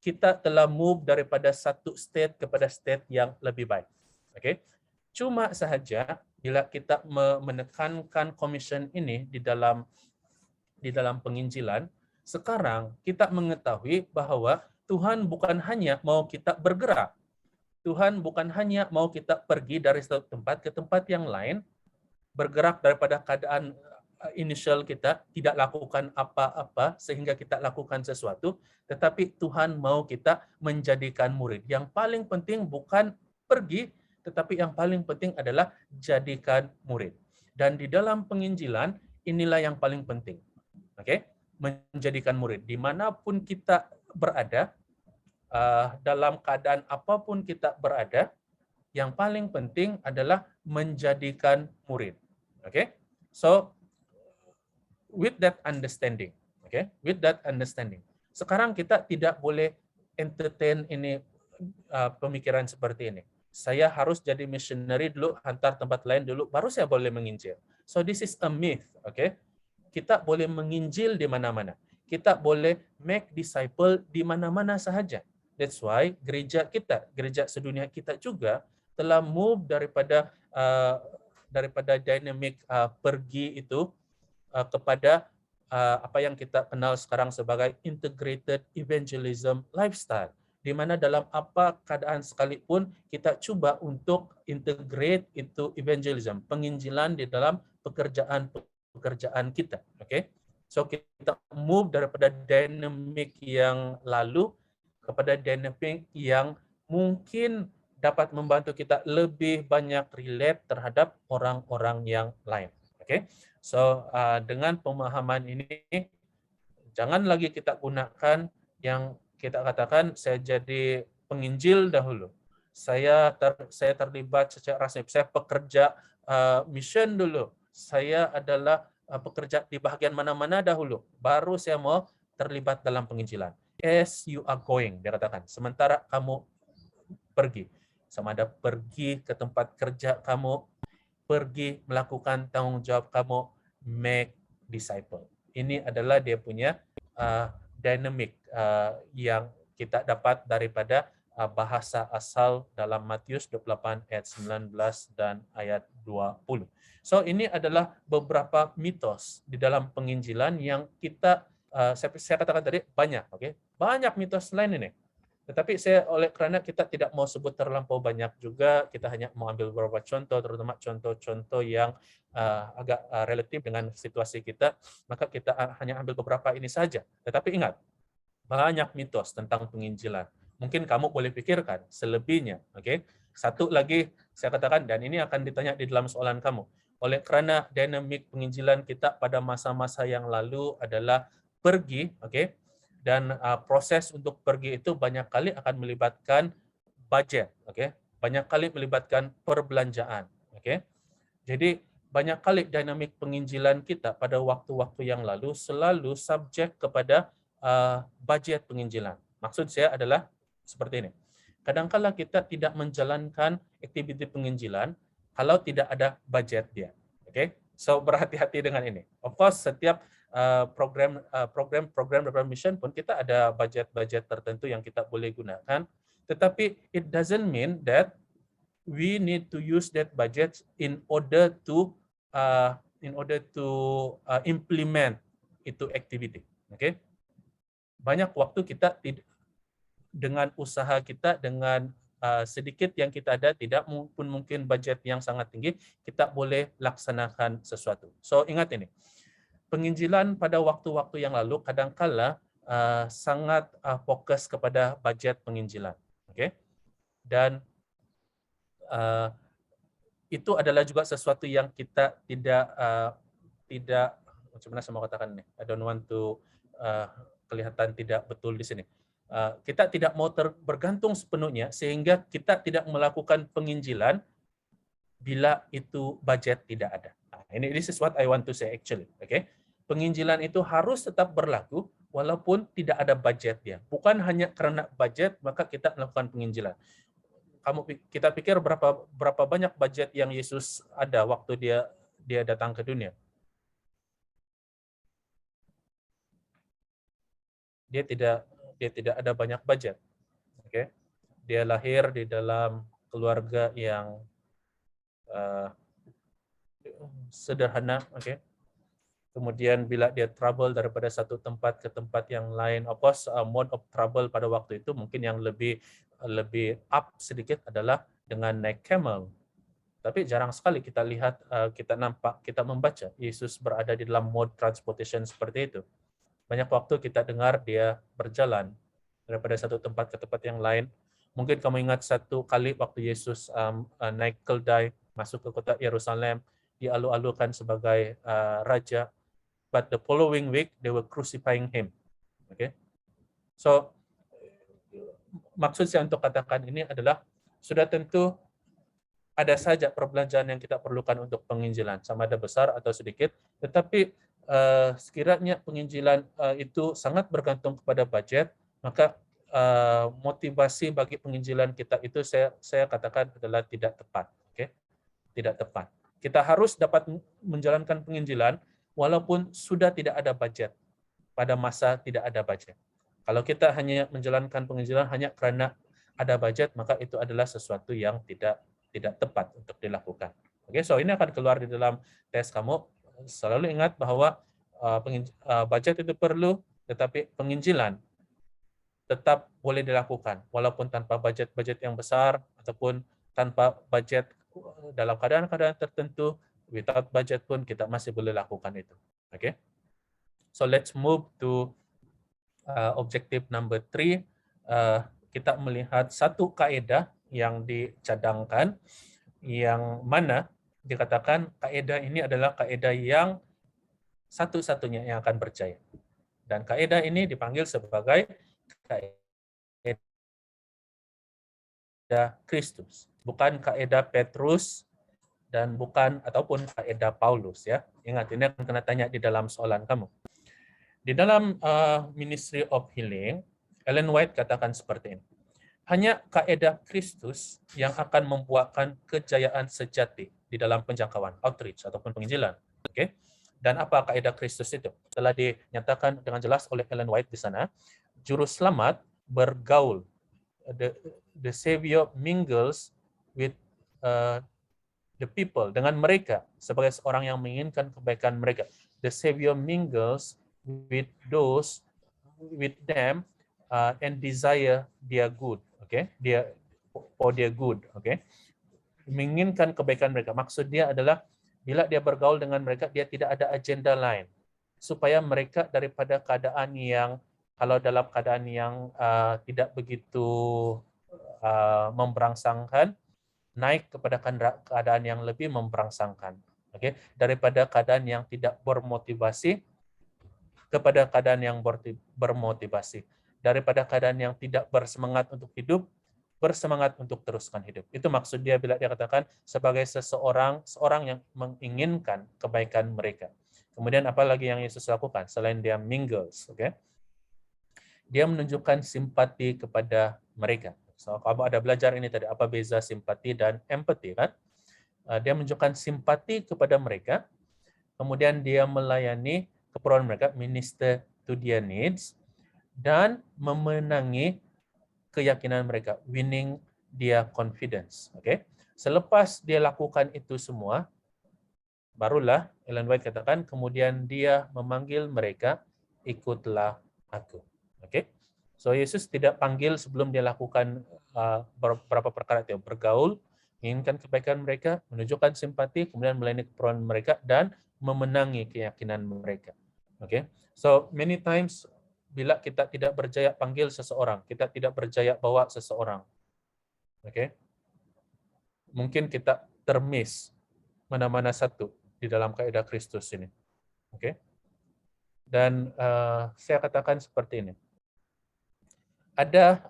kita telah move daripada satu state kepada state yang lebih baik. Cuma sahaja bila kita menekankan commission ini di dalam penginjilan, sekarang kita mengetahui bahwa Tuhan bukan hanya mau kita bergerak, Tuhan bukan hanya mau kita pergi dari satu tempat ke tempat yang lain, bergerak daripada keadaan initial kita, tidak lakukan apa-apa sehingga kita lakukan sesuatu, tetapi Tuhan mau kita menjadikan murid. Yang paling penting bukan pergi, tetapi yang paling penting adalah jadikan murid. Dan di dalam penginjilan, inilah yang paling penting. Oke? Menjadikan murid. Dimanapun kita berada, dalam keadaan apapun kita berada, yang paling penting adalah menjadikan murid. Okay? So, with that understanding, okay? With that understanding. Sekarang kita tidak boleh entertain ini pemikiran seperti ini. Saya harus jadi missionary dulu, hantar tempat lain dulu, baru saya boleh menginjil. So this is a myth, okay? Kita boleh menginjil di mana-mana. Kita boleh make disciple di mana-mana sahaja. That's why gereja kita, gereja sedunia kita juga telah move daripada dynamic pergi itu kepada apa yang kita kenal sekarang sebagai integrated evangelism lifestyle, di mana dalam apa keadaan sekalipun kita coba untuk integrate itu evangelism, penginjilan di dalam pekerjaan kita. Okay? So kita move daripada dynamic yang lalu kepada dynamic yang mungkin dapat membantu kita lebih banyak relate terhadap orang-orang yang lain. Okay? So dengan pemahaman ini, jangan lagi kita gunakan yang kita katakan saya jadi penginjil dahulu. Saya terlibat secara resmi, saya pekerja mission dulu. Saya adalah pekerja di bahagian mana-mana dahulu, baru saya mau terlibat dalam penginjilan. As you are going, dia katakan. Sementara kamu pergi, sama ada pergi ke tempat kerja kamu, pergi melakukan tanggung jawab kamu, make disciple. Ini adalah dia punya dynamic yang kita dapat daripada bahasa asal dalam Matius 28 ayat 19 dan ayat 20. So ini adalah beberapa mitos di dalam penginjilan yang kita saya katakan tadi banyak, okay? Banyak mitos lain ini. Tetapi oleh karena kita tidak mau sebut terlampau banyak juga, kita hanya mau ambil beberapa contoh, terutama contoh-contoh yang agak relatif dengan situasi kita, maka kita hanya ambil beberapa ini saja. Tetapi ingat, banyak mitos tentang penginjilan. Mungkin kamu boleh pikirkan selebihnya. Okay? Satu lagi saya katakan, dan ini akan ditanya di dalam soalan kamu. Oleh karena dinamik penginjilan kita pada masa-masa yang lalu adalah pergi, okay? Dan proses untuk pergi itu banyak kali akan melibatkan budget, okay? Banyak kali melibatkan perbelanjaan, okay? Jadi banyak kali dinamik penginjilan kita pada waktu-waktu yang lalu selalu subjek kepada budget penginjilan. Maksud saya adalah seperti ini. Kadang-kala kita tidak menjalankan aktiviti penginjilan kalau tidak ada budget dia. Okay? So berhati-hati dengan ini. Of course, setiap program beberapa mission pun kita ada budget-budget tertentu yang kita boleh gunakan. Tetapi it doesn't mean that we need to use that budget in order to implement itu activity. Okay? Banyak waktu kita dengan usaha kita, dengan sedikit yang kita ada, tidak mungkin budget yang sangat tinggi, kita boleh laksanakan sesuatu. So ingat ini, penginjilan pada waktu-waktu yang lalu kadangkala sangat fokus kepada budget penginjilan. Okay? Dan itu adalah juga sesuatu yang kita tidak macam mana saya mau katakan nih, I don't want to kelihatan tidak betul di sini. Kita tidak mau bergantung sepenuhnya sehingga kita tidak melakukan penginjilan bila itu budget tidak ada. This is what I want to say actually. Okay? Penginjilan itu harus tetap berlaku walaupun tidak ada budget dia. Bukan hanya karena budget maka kita melakukan penginjilan. Kita pikir berapa banyak budget yang Yesus ada waktu dia datang ke dunia? Dia tidak ada banyak budget. Okay? Dia lahir di dalam keluarga yang sederhana, okay? kemudian bila dia travel daripada satu tempat ke tempat yang lain, of course mode of travel pada waktu itu mungkin yang lebih up sedikit adalah dengan naik camel. Tapi jarang sekali kita lihat, kita membaca Yesus berada di dalam mode transportation seperti itu. Banyak waktu kita dengar dia berjalan daripada satu tempat ke tempat yang lain. Mungkin kamu ingat satu kali waktu Yesus naik keldai masuk ke kota Yerusalem, dialu-alukan sebagai raja. But the following week they were crucifying him. Okay, so maksud saya untuk katakan ini adalah sudah tentu ada saja perbelanjaan yang kita perlukan untuk penginjilan, sama ada besar atau sedikit, tetapi sekiranya penginjilan itu sangat bergantung kepada budget, maka motivasi bagi penginjilan kita itu saya katakan adalah tidak tepat. Okay? Tidak tepat. Kita harus dapat menjalankan penginjilan walaupun sudah tidak ada budget, pada masa tidak ada budget. Kalau kita hanya menjalankan penginjilan hanya karena ada budget, maka itu adalah sesuatu yang tidak tepat untuk dilakukan. Oke, so ini akan keluar di dalam tes kamu. Selalu ingat bahwa budget itu perlu, tetapi penginjilan tetap boleh dilakukan walaupun tanpa budget yang besar ataupun tanpa budget. Dalam keadaan-keadaan tertentu, without budget pun kita masih boleh lakukan itu. Okay? So let's move to objective number 3. Kita melihat satu kaedah yang dicadangkan, yang mana dikatakan kaedah ini adalah kaedah yang satu-satunya yang akan berjaya. Dan kaedah ini dipanggil sebagai kaedah Kristus. Bukan kaedah Petrus dan bukan ataupun kaedah Paulus, ya. Ingat, ini akan kena tanya di dalam soalan kamu. Di dalam Ministry of Healing, Ellen White katakan seperti ini. Hanya kaedah Kristus yang akan membuahkan kejayaan sejati di dalam penjangkauan, outreach ataupun penginjilan. Oke? Dan apa kaedah Kristus itu? Telah dinyatakan dengan jelas oleh Ellen White di sana. Juru selamat bergaul. The Savior mingles with the people, dengan mereka sebagai seorang yang menginginkan kebaikan mereka. The Savior mingles with those, with them, and desire their good. Okay, for their good. Okay, menginginkan kebaikan mereka. Maksud dia adalah bila dia bergaul dengan mereka, dia tidak ada agenda lain, supaya mereka daripada keadaan yang, kalau dalam keadaan yang tidak begitu memberangsangkan, naik kepada keadaan yang lebih memberangsangkan. Okay? Daripada keadaan yang tidak bermotivasi kepada keadaan yang bermotivasi. Daripada keadaan yang tidak bersemangat untuk hidup, bersemangat untuk teruskan hidup. Itu maksud dia bila dia katakan sebagai seorang yang menginginkan kebaikan mereka. Kemudian apa lagi yang Yesus lakukan selain dia mingles, okay? Dia menunjukkan simpati kepada mereka. So, kamu ada belajar ini tadi, apa beza simpati dan empati, kan? Dia menunjukkan simpati kepada mereka, kemudian dia melayani keperluan mereka, minister to their needs, dan memenangi keyakinan mereka, winning their confidence. Okay? Selepas dia lakukan itu semua, barulah Ellen White katakan, kemudian dia memanggil mereka, ikutlah aku. Okay? So Yesus tidak panggil sebelum dia lakukan beberapa perkara itu, bergaul, menginginkan kebaikan mereka, menunjukkan simpati, kemudian melayani keperluan mereka, dan memenangi keyakinan mereka. Okay? So many times bila kita tidak berjaya panggil seseorang, kita tidak berjaya bawa seseorang, okay? Mungkin kita termiss mana-mana satu di dalam kaedah Kristus ini, okay? Dan saya katakan seperti ini. Ada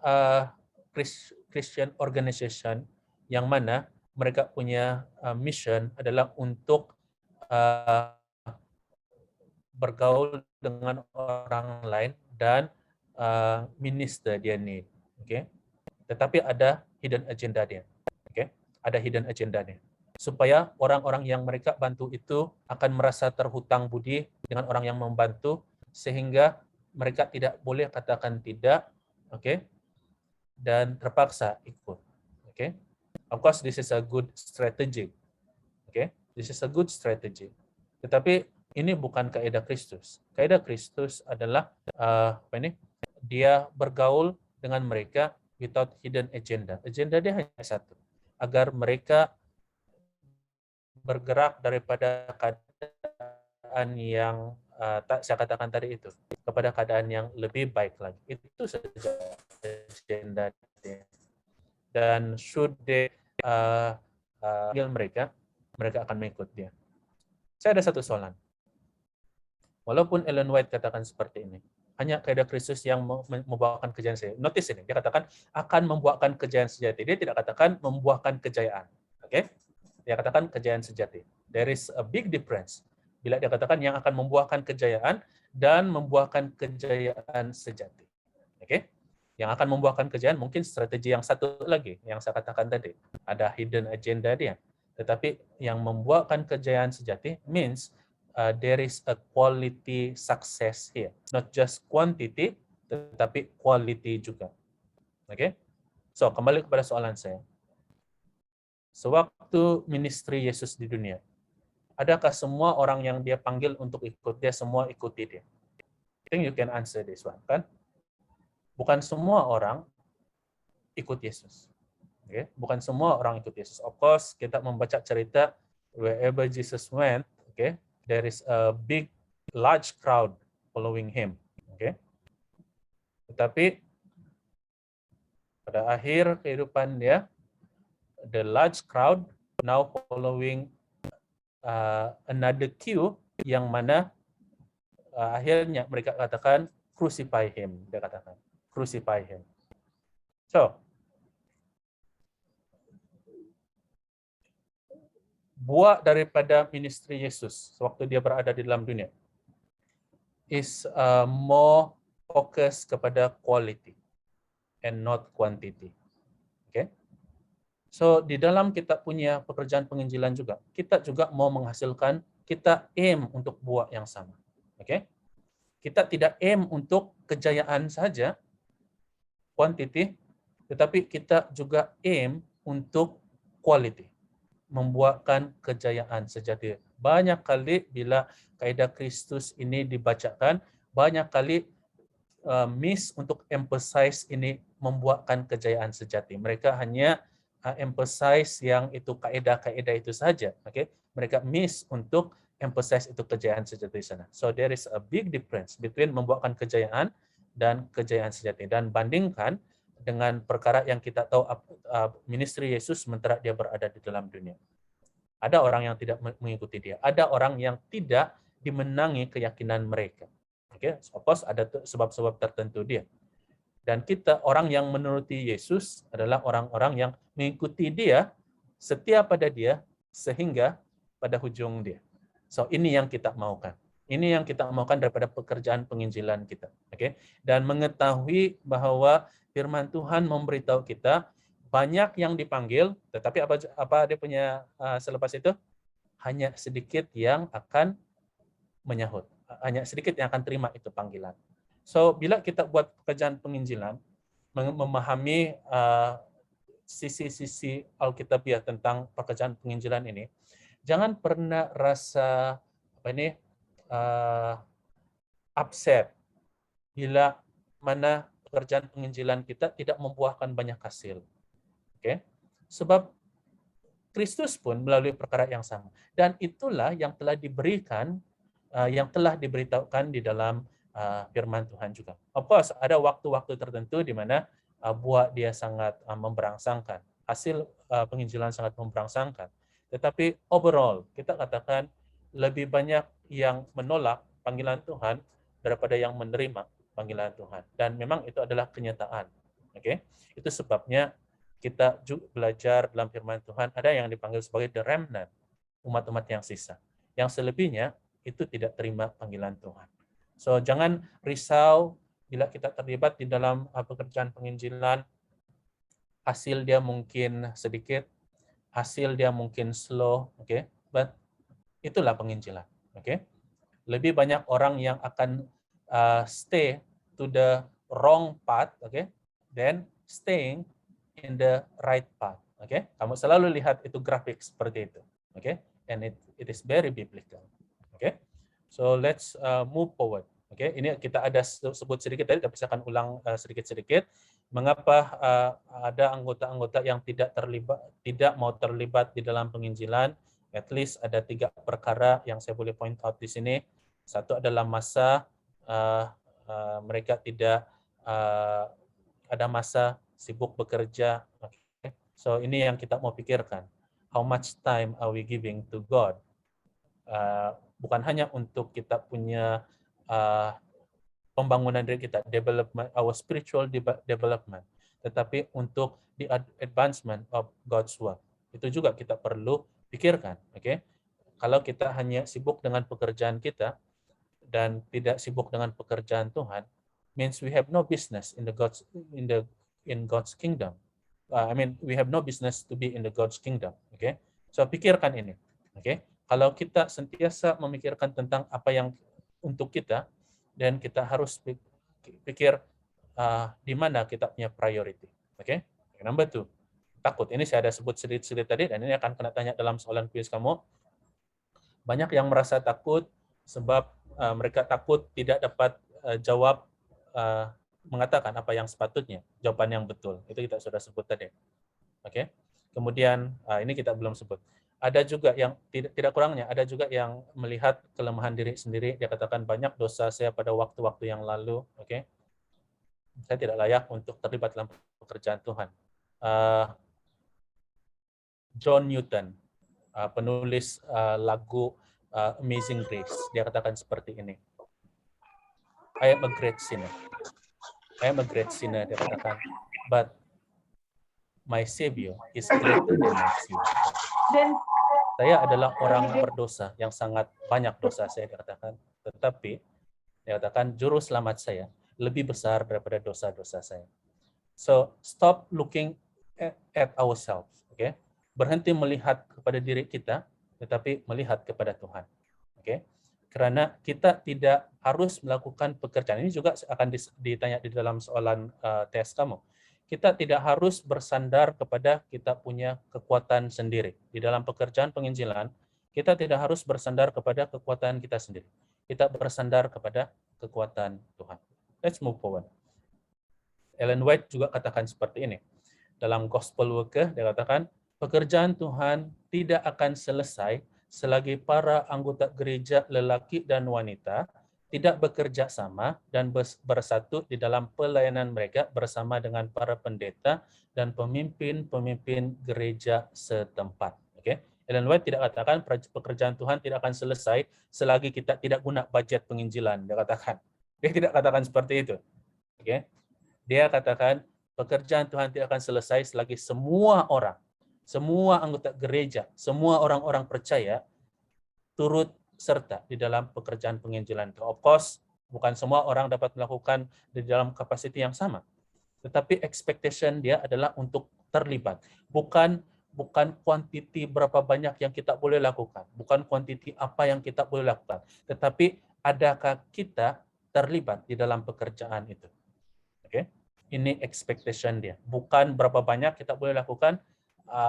Christian organization yang mana mereka punya mission adalah untuk bergaul dengan orang lain dan minister dia need, okay? Tetapi ada hidden agenda dia, okay? Ada hidden agenda dia, supaya orang-orang yang mereka bantu itu akan merasa terhutang budi dengan orang yang membantu, sehingga mereka tidak boleh katakan tidak, okay? Dan terpaksa ikut, okay? Of course, this is a good strategy, okay? This is a good strategy. Tetapi Ini bukan kaidah Kristus. Kaidah Kristus adalah dia bergaul dengan mereka without hidden agenda. Agenda dia hanya satu, agar mereka bergerak daripada keadaan yang saya katakan tadi itu kepada keadaan yang lebih baik lagi. Itu saja agenda dia. Dan should they mereka akan mengikut dia. Saya ada satu soalan. Walaupun Ellen White katakan seperti ini, hanya kaidah Kristus yang membuahkan kejayaan sejati. Notice ini, dia katakan akan membuahkan kejayaan sejati. Dia tidak katakan membuahkan kejayaan. Oke? Dia katakan kejayaan sejati. There is a big difference. Bila dia katakan yang akan membuahkan kejayaan dan membuahkan kejayaan sejati. Oke? Yang akan membuahkan kejayaan mungkin strategi yang satu lagi yang saya katakan tadi. Ada hidden agenda dia. Tetapi yang membuahkan kejayaan sejati means there is a quality success here. Not just quantity, tetapi quality juga. Oke? So, kembali kepada soalan saya. Sewaktu ministry Yesus di dunia, adakah semua orang yang dia panggil untuk ikut dia, semua ikuti dia? I think you can answer this one, kan? Bukan semua orang ikut Yesus. Okay? Bukan semua orang ikut Yesus. Of course, kita membaca cerita wherever Jesus went, okay, there is a large crowd following him. Okay? Tetapi pada akhir kehidupan dia, the large crowd now following another queue yang mana akhirnya mereka katakan crucify him. Dia katakan crucify him. So, buah daripada ministry Yesus waktu dia berada di dalam dunia is more focus kepada quality and not quantity. Okay? So di dalam kita punya pekerjaan penginjilan juga, kita juga mau menghasilkan, kita aim untuk buah yang sama. Okay? Kita tidak aim untuk kejayaan saja, quantity, tetapi kita juga aim untuk quality, membuahkan kejayaan sejati. Banyak kali bila kaidah Kristus ini dibacakan, banyak kali miss untuk emphasize ini membuahkan kejayaan sejati. Mereka hanya emphasize yang itu kaidah-kaidah itu saja. Okay? Mereka miss untuk emphasize itu kejayaan sejati di sana. So there is a big difference between membuahkan kejayaan dan kejayaan sejati. Dan bandingkan dengan perkara yang kita tahu ministry Yesus sementara dia berada di dalam dunia. Ada orang yang tidak mengikuti dia. Ada orang yang tidak dimenangi keyakinan mereka. Oke, of course ada sebab-sebab tertentu dia. Dan kita, orang yang menuruti Yesus adalah orang-orang yang mengikuti dia, setia pada dia, sehingga pada ujung dia. So, ini yang kita maukan. Ini yang kita maukan daripada pekerjaan penginjilan kita. Oke, dan mengetahui bahwa firman Tuhan memberitahu kita, banyak yang dipanggil, tetapi apa dia punya selepas itu? Hanya sedikit yang akan menyahut. Hanya sedikit yang akan terima itu panggilan. So, bila kita buat pekerjaan penginjilan, memahami sisi-sisi Alkitabiah tentang pekerjaan penginjilan ini, jangan pernah rasa upset bila mana pekerjaan penginjilan kita tidak membuahkan banyak hasil. Okay? Sebab Kristus pun melalui perkara yang sama. Dan itulah yang telah diberikan, yang telah diberitahukan di dalam firman Tuhan juga. Of course, ada waktu-waktu tertentu di mana buah dia sangat memberangsangkan. Hasil penginjilan sangat memberangsangkan. Tetapi overall, kita katakan lebih banyak yang menolak panggilan Tuhan daripada yang menerima panggilan Tuhan. Dan memang itu adalah kenyataan. Okay? Itu sebabnya kita juga belajar dalam firman Tuhan, ada yang dipanggil sebagai the remnant, umat-umat yang sisa. Yang selebihnya itu tidak terima panggilan Tuhan. So jangan risau bila kita terlibat di dalam pekerjaan penginjilan, hasil dia mungkin sedikit, hasil dia mungkin slow, okay? But itulah penginjilan, okay? Lebih banyak orang yang akan stay to the wrong path, okay? Then staying in the right path. Okay? Kamu selalu lihat itu grafik seperti itu. Okay? And it is very biblical. Okay? So let's move forward. Oke, ini kita ada sebut sedikit tadi, tapi saya akan ulang sedikit-sedikit. Mengapa ada anggota-anggota yang tidak mau terlibat di dalam penginjilan? At least ada 3 perkara yang saya boleh point out di sini. Satu adalah masa, mereka tidak ada masa sibuk bekerja. Okay. So ini yang kita mau pikirkan. How much time are we giving to God? Bukan hanya untuk kita punya pembangunan diri kita, development, our spiritual development, tetapi untuk the advancement of God's work. Itu juga kita perlu pikirkan, oke? Kalau kita hanya sibuk dengan pekerjaan kita dan tidak sibuk dengan pekerjaan Tuhan, means we have no business in God's kingdom. We have no business to be in the God's kingdom, oke? So pikirkan ini, oke? Kalau kita sentiasa memikirkan tentang apa yang untuk kita, dan kita harus pikir di mana kita punya priority. Oke? Number 2, takut. Ini saya ada sebut sedikit-sedikit tadi, dan ini akan kena tanya dalam soalan kuis kamu. Banyak yang merasa takut sebab mereka takut tidak dapat jawab, mengatakan apa yang sepatutnya, jawaban yang betul. Itu kita sudah sebut tadi. Oke? Kemudian ini kita belum sebut. Ada juga yang tidak kurangnya, ada juga yang melihat kelemahan diri sendiri. Dia katakan banyak dosa saya pada waktu-waktu yang lalu. Oke, saya tidak layak untuk terlibat dalam pekerjaan Tuhan. John Newton, penulis lagu Amazing Grace, dia katakan seperti ini. I am a great sinner. I am a great sinner, dia katakan. But my Savior is greater than my sin. Saya adalah orang berdosa yang sangat banyak dosa saya, dikatakan. Tetapi dikatakan juru selamat saya lebih besar daripada dosa-dosa saya. So stop looking at ourselves, okay? Berhenti melihat kepada diri kita, tetapi melihat kepada Tuhan, okay? Karena kita tidak harus melakukan pekerjaan. Ini juga akan ditanya di dalam soalan tes kamu. Kita tidak harus bersandar kepada kita punya kekuatan sendiri. Di dalam pekerjaan penginjilan, kita tidak harus bersandar kepada kekuatan kita sendiri. Kita bersandar kepada kekuatan Tuhan. Let's move forward. Ellen White juga katakan seperti ini. Dalam Gospel Worker, dia katakan, pekerjaan Tuhan tidak akan selesai selagi para anggota gereja lelaki dan wanita tidak bekerja sama dan bersatu di dalam pelayanan mereka bersama dengan para pendeta dan pemimpin-pemimpin gereja setempat. Oke, Ellen White tidak katakan pekerjaan Tuhan tidak akan selesai selagi kita tidak guna budget penginjilan. Dia katakan, dia tidak katakan seperti itu. Oke, dia katakan pekerjaan Tuhan tidak akan selesai selagi semua orang, semua anggota gereja, semua orang-orang percaya turut serta di dalam pekerjaan penginjilan. Of course, bukan semua orang dapat melakukan di dalam kapasiti yang sama. Tetapi expectation dia adalah untuk terlibat. Bukan kuantiti berapa banyak yang kita boleh lakukan. Bukan kuantiti apa yang kita boleh lakukan. Tetapi adakah kita terlibat di dalam pekerjaan itu. Oke? Ini expectation dia. Bukan berapa banyak kita boleh lakukan,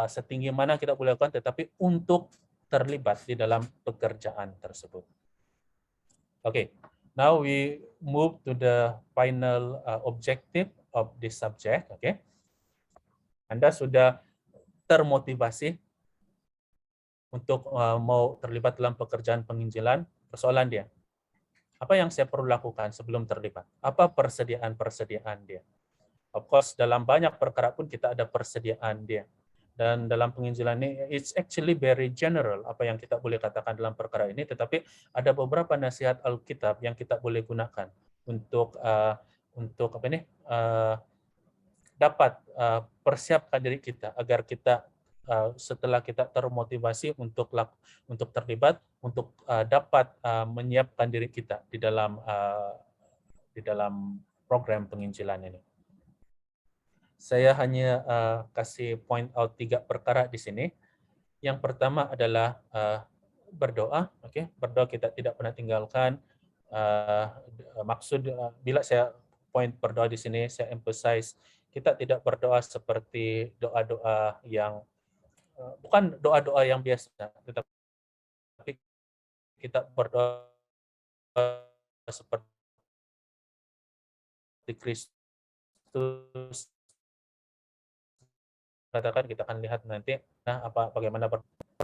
setinggi mana kita boleh lakukan, tetapi untuk terlibat di dalam pekerjaan tersebut. Okay, now we move to the final objective of this subject. Okay, Anda sudah termotivasi untuk mau terlibat dalam pekerjaan penginjilan. Persoalan dia, apa yang saya perlu lakukan sebelum terlibat? Apa persediaan-persediaan dia? Of course, dalam banyak perkara pun kita ada persediaan dia. Dan dalam penginjilan ini, it's actually very general apa yang kita boleh katakan dalam perkara ini, tetapi ada beberapa nasihat Alkitab yang kita boleh gunakan untuk dapat persiapkan diri kita agar kita setelah kita termotivasi untuk terlibat, untuk dapat menyiapkan diri kita di dalam program penginjilan ini. Saya hanya kasih point out 3 perkara di sini. Yang pertama adalah berdoa. Okay? Berdoa kita tidak pernah tinggalkan. Maksud bila saya point berdoa di sini, saya emphasize kita tidak berdoa seperti doa-doa yang bukan doa-doa yang biasa, tetapi kita berdoa seperti Kristus, katakan kita akan lihat nanti bagaimana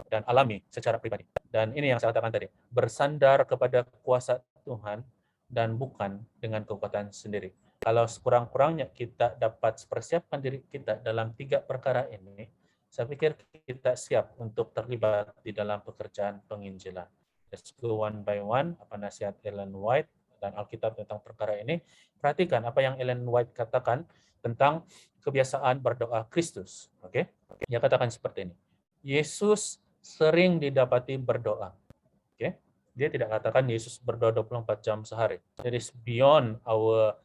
dan alami secara pribadi. Dan ini yang saya katakan tadi, bersandar kepada kuasa Tuhan dan bukan dengan kekuatan sendiri. Kalau sekurang-kurangnya kita dapat persiapkan diri kita dalam 3 perkara ini, saya pikir kita siap untuk terlibat di dalam pekerjaan penginjilan. Let's go one by one, apa nasihat Ellen White dan Alkitab tentang perkara ini. Perhatikan apa yang Ellen White katakan tentang kebiasaan berdoa Kristus. Oke? Dia katakan seperti ini. Yesus sering didapati berdoa. Oke? Dia tidak katakan Yesus berdoa 24 jam sehari. That is beyond our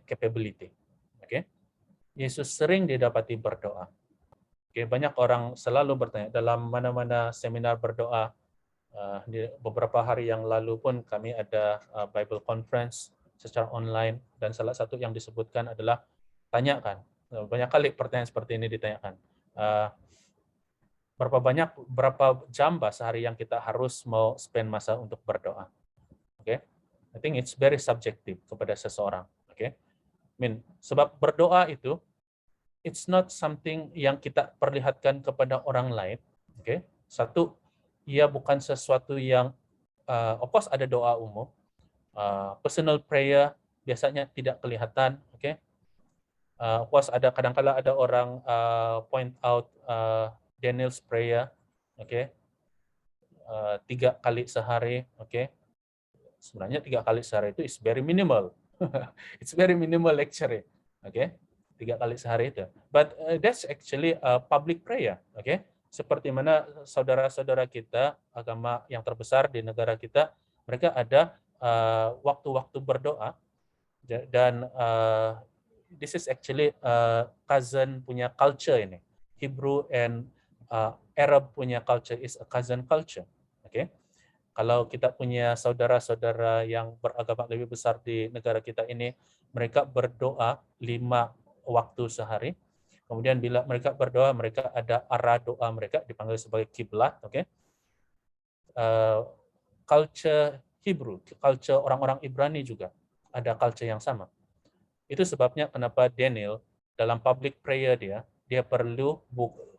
capability. Oke? Yesus sering didapati berdoa. Oke, banyak orang selalu bertanya dalam mana-mana seminar berdoa. Di beberapa hari yang lalu pun kami ada Bible Conference secara online, dan salah satu yang disebutkan adalah tanyakan. Banyak kali pertanyaan seperti ini ditanyakan. Berapa jam sehari yang kita harus mau spend masa untuk berdoa? Oke, I think it's very subjective kepada seseorang. Oke, sebab berdoa itu it's not something yang kita perlihatkan kepada orang lain. Oke, satu, ia bukan sesuatu yang of course ada doa umum. Personal prayer biasanya tidak kelihatan. Oke, of course kadang-kala ada orang point out Daniel's prayer. Oke, 3 kali sehari. Oke, sebenarnya 3 kali sehari itu is very minimal. It's very minimal actually. Oke, 3 kali sehari itu. But that's actually a public prayer. Oke, seperti mana saudara-saudara kita agama yang terbesar di negara kita, mereka ada waktu-waktu berdoa, dan this is actually cousin punya culture ini. Hebrew and Arab punya culture is a cousin culture. Oke, kalau kita punya saudara-saudara yang beragama lebih besar di negara kita ini, mereka berdoa 5 waktu sehari. Kemudian bila mereka berdoa, mereka ada arah doa mereka dipanggil sebagai kiblat. Oke, culture Hebrew, culture orang-orang Ibrani juga ada culture yang sama. Itu sebabnya kenapa Daniel dalam public prayer dia perlu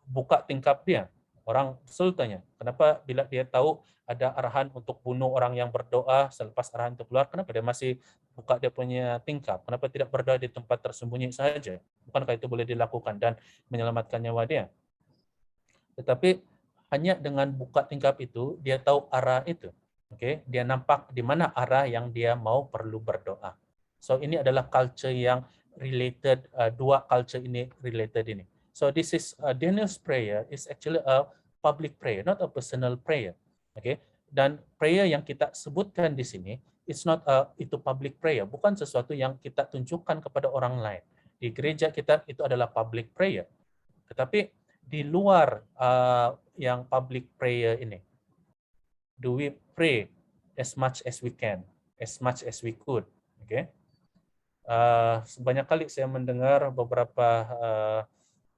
buka tingkap dia. Orang sultannya, kenapa bila dia tahu ada arahan untuk bunuh orang yang berdoa, selepas arahan itu keluar, kenapa dia masih buka dia punya tingkap? Kenapa tidak berdoa di tempat tersembunyi saja? Bukankah itu boleh dilakukan dan menyelamatkan nyawa dia? Tetapi hanya dengan buka tingkap itu, dia tahu arah itu. Oke, dia nampak di mana arah yang dia mau perlu berdoa. So ini adalah culture yang related, 2 culture ini related ini. So this is Daniel's prayer is actually a public prayer, not a personal prayer. Okay? Dan prayer yang kita sebutkan di sini, it's not itu public prayer, bukan sesuatu yang kita tunjukkan kepada orang lain. Di gereja kita itu adalah public prayer. Tetapi di luar yang public prayer ini, do we pray as much as we can, as much as we could? Okay? Banyak kali saya mendengar beberapa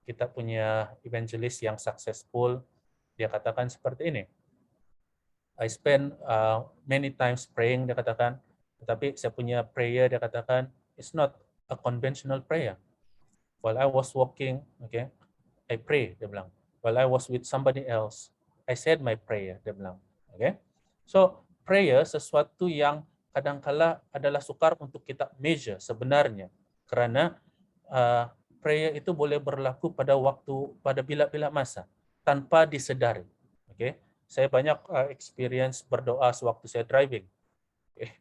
kita punya evangelis yang successful, dia katakan seperti ini. I spend many times praying, dia katakan, tetapi saya punya prayer, dia katakan, it's not a conventional prayer. While I was walking, okay, I pray, dia bilang. While I was with somebody else, I said my prayer, dia bilang. Okay? So, prayer sesuatu yang kadangkala adalah sukar untuk kita measure sebenarnya. Kerana prayer itu boleh berlaku pada bila-bila masa tanpa disedari. Okay? Saya banyak experience berdoa sewaktu saya driving. Okay?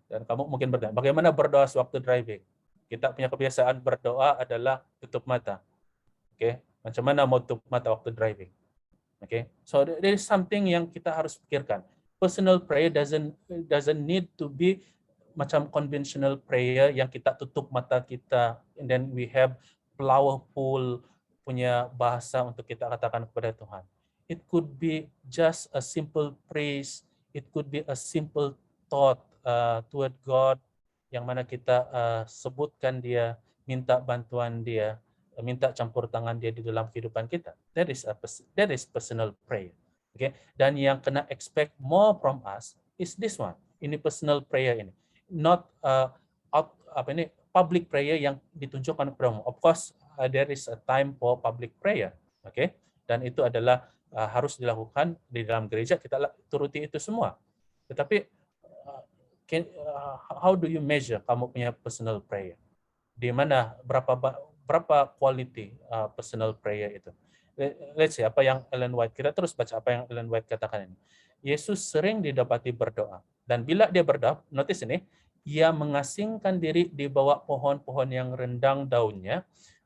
Dan kamu mungkin bertanya, bagaimana berdoa sewaktu driving? Kita punya kebiasaan berdoa adalah tutup mata. Okay? Macam mana mau tutup mata waktu driving? Okay? So there is something yang kita harus pikirkan. Personal prayer doesn't need to be macam conventional prayer yang kita tutup mata kita and then we have powerful punya bahasa untuk kita katakan kepada Tuhan. It could be just a simple praise, it could be a simple thought toward God yang mana kita sebutkan dia, minta bantuan dia, minta campur tangan dia di dalam kehidupan kita. That is personal prayer. Okay? Dan yang kena expect more from us is this one. Ini personal prayer ini, not public prayer yang ditunjukkan kepada umum. Of course, there is a time for public prayer, okay? Dan itu adalah harus dilakukan di dalam gereja, kita turuti itu semua. Tetapi how do you measure kamu punya personal prayer? Di mana berapa quality personal prayer itu? Let's say apa yang Ellen White, kita terus baca apa yang Ellen White katakan ini. Yesus sering didapati berdoa, dan bila dia berdoa, notice ini, ia mengasingkan diri di bawah pohon-pohon yang rendang daunnya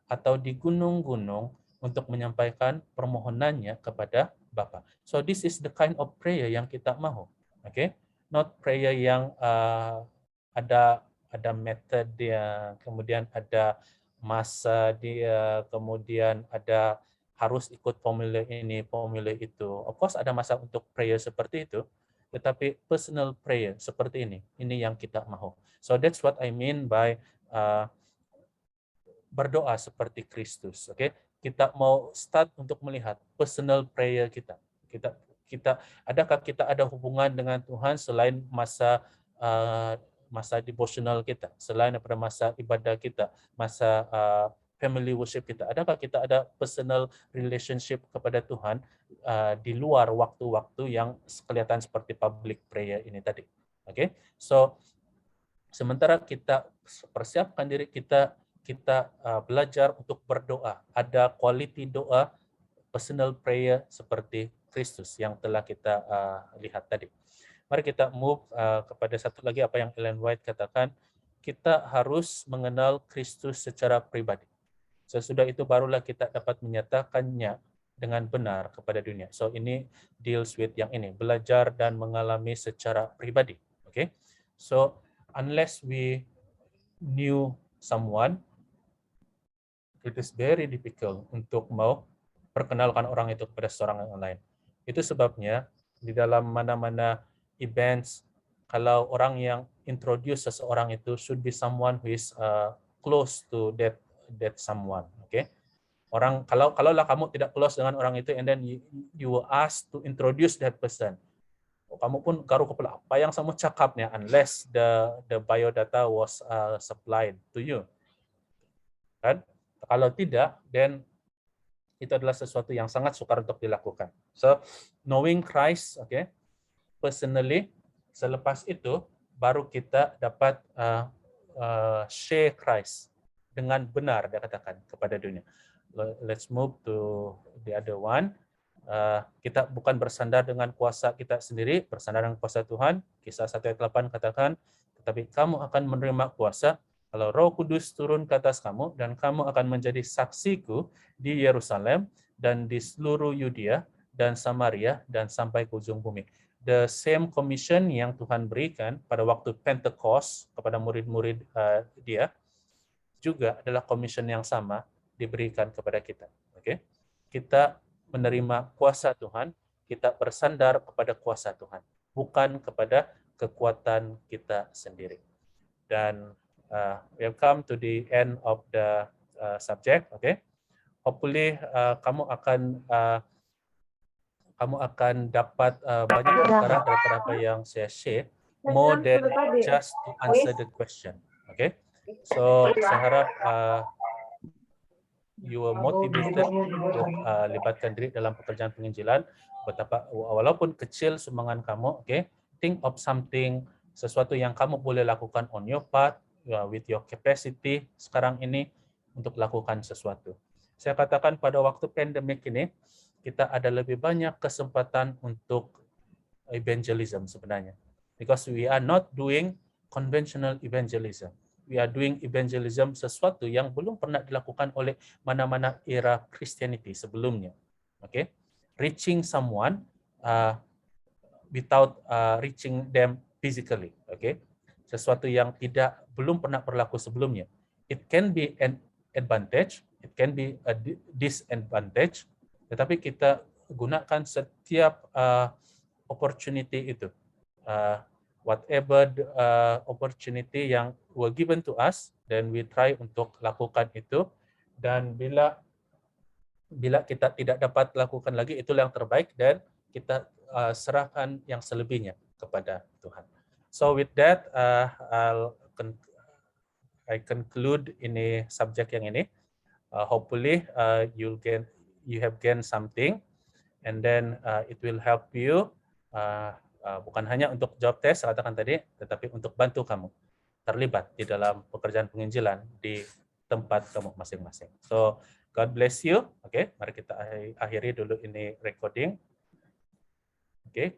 atau di gunung-gunung untuk menyampaikan permohonannya kepada Bapa. So this is the kind of prayer yang kita mau, okay? Not prayer yang ada method dia, kemudian ada masa dia, kemudian ada harus ikut formula ini, formula itu. Of course ada masa untuk prayer seperti itu, tetapi personal prayer seperti ini yang kita mau. So that's what I mean by berdoa seperti Kristus. Oke, kita mau start untuk melihat personal prayer kita. Adakah kita ada hubungan dengan Tuhan selain masa masa devotional kita, selain daripada masa ibadah kita, masa family worship kita? Adakah kita ada personal relationship kepada Tuhan di luar waktu-waktu yang kelihatan seperti public prayer ini tadi? Oke, so sementara kita persiapkan diri kita belajar untuk berdoa, ada quality doa, personal prayer seperti Kristus yang telah kita lihat tadi. Mari kita move kepada satu lagi apa yang Ellen White katakan, kita harus mengenal Kristus secara pribadi. Sesudah itu barulah kita dapat menyatakannya dengan benar kepada dunia. So ini deals with yang ini, belajar dan mengalami secara pribadi. Okay? So unless we knew someone, it is very difficult untuk mau perkenalkan orang itu kepada seorang yang lain. Itu sebabnya di dalam mana-mana events, kalau orang yang introduce seseorang itu should be someone who is close to that someone. Okay? Orang kalaulah kamu tidak close dengan orang itu, and then you were asked to introduce that person, kamu pun garuk kepala, apa yang kamu cakapnya, unless the biodata was supplied to you. Kan? Kalau tidak, then itu adalah sesuatu yang sangat sukar untuk dilakukan. So, knowing Christ, okay, personally, selepas itu baru kita dapat share Christ dengan benar, dia katakan kepada dunia. Let's move to the other one. Kita bukan bersandar dengan kuasa kita sendiri, bersandar dengan kuasa Tuhan. Kisah 1 ayat 8 katakan, tetapi kamu akan menerima kuasa kalau Roh Kudus turun ke atas kamu, dan kamu akan menjadi saksiku di Yerusalem dan di seluruh Yudea dan Samaria dan sampai ke ujung bumi. The same commission yang Tuhan berikan pada waktu Pentecost kepada murid-murid dia juga adalah commission yang sama diberikan kepada kita. Oke, kita menerima kuasa Tuhan, kita bersandar kepada kuasa Tuhan, bukan kepada kekuatan kita sendiri. Dan we have come to the end of the subject. Okay, hopefully kamu akan dapat banyak perkara daripada apa yang saya share, more than just to answer the question. Okay, so saya harap you are motivated untuk libatkan diri dalam pekerjaan penginjilan. Betapa walaupun kecil sumbangan kamu, okay, think of something, sesuatu yang kamu boleh lakukan on your part, with your capacity sekarang ini untuk lakukan sesuatu. Saya katakan pada waktu pandemik ini, kita ada lebih banyak kesempatan untuk evangelism sebenarnya. Because we are not doing conventional evangelism. We are doing evangelism sesuatu yang belum pernah dilakukan oleh mana-mana era Christianity sebelumnya. Okay? Reaching someone without reaching them physically. Okay? Sesuatu yang belum pernah berlaku sebelumnya. It can be an advantage, it can be a disadvantage, tetapi kita gunakan setiap opportunity itu. Whatever opportunity yang were given to us, then we try untuk lakukan itu. Dan bila kita tidak dapat lakukan lagi, itulah yang terbaik, dan kita serahkan yang selebihnya kepada Tuhan. So with that, I conclude ini subjek yang ini. Hopefully you have gained something, and then it will help you bukan hanya untuk job test katakan tadi, tetapi untuk bantu kamu terlibat di dalam pekerjaan penginjilan di tempat kamu masing-masing. So God bless you. Oke, mari kita akhiri dulu ini recording. Oke.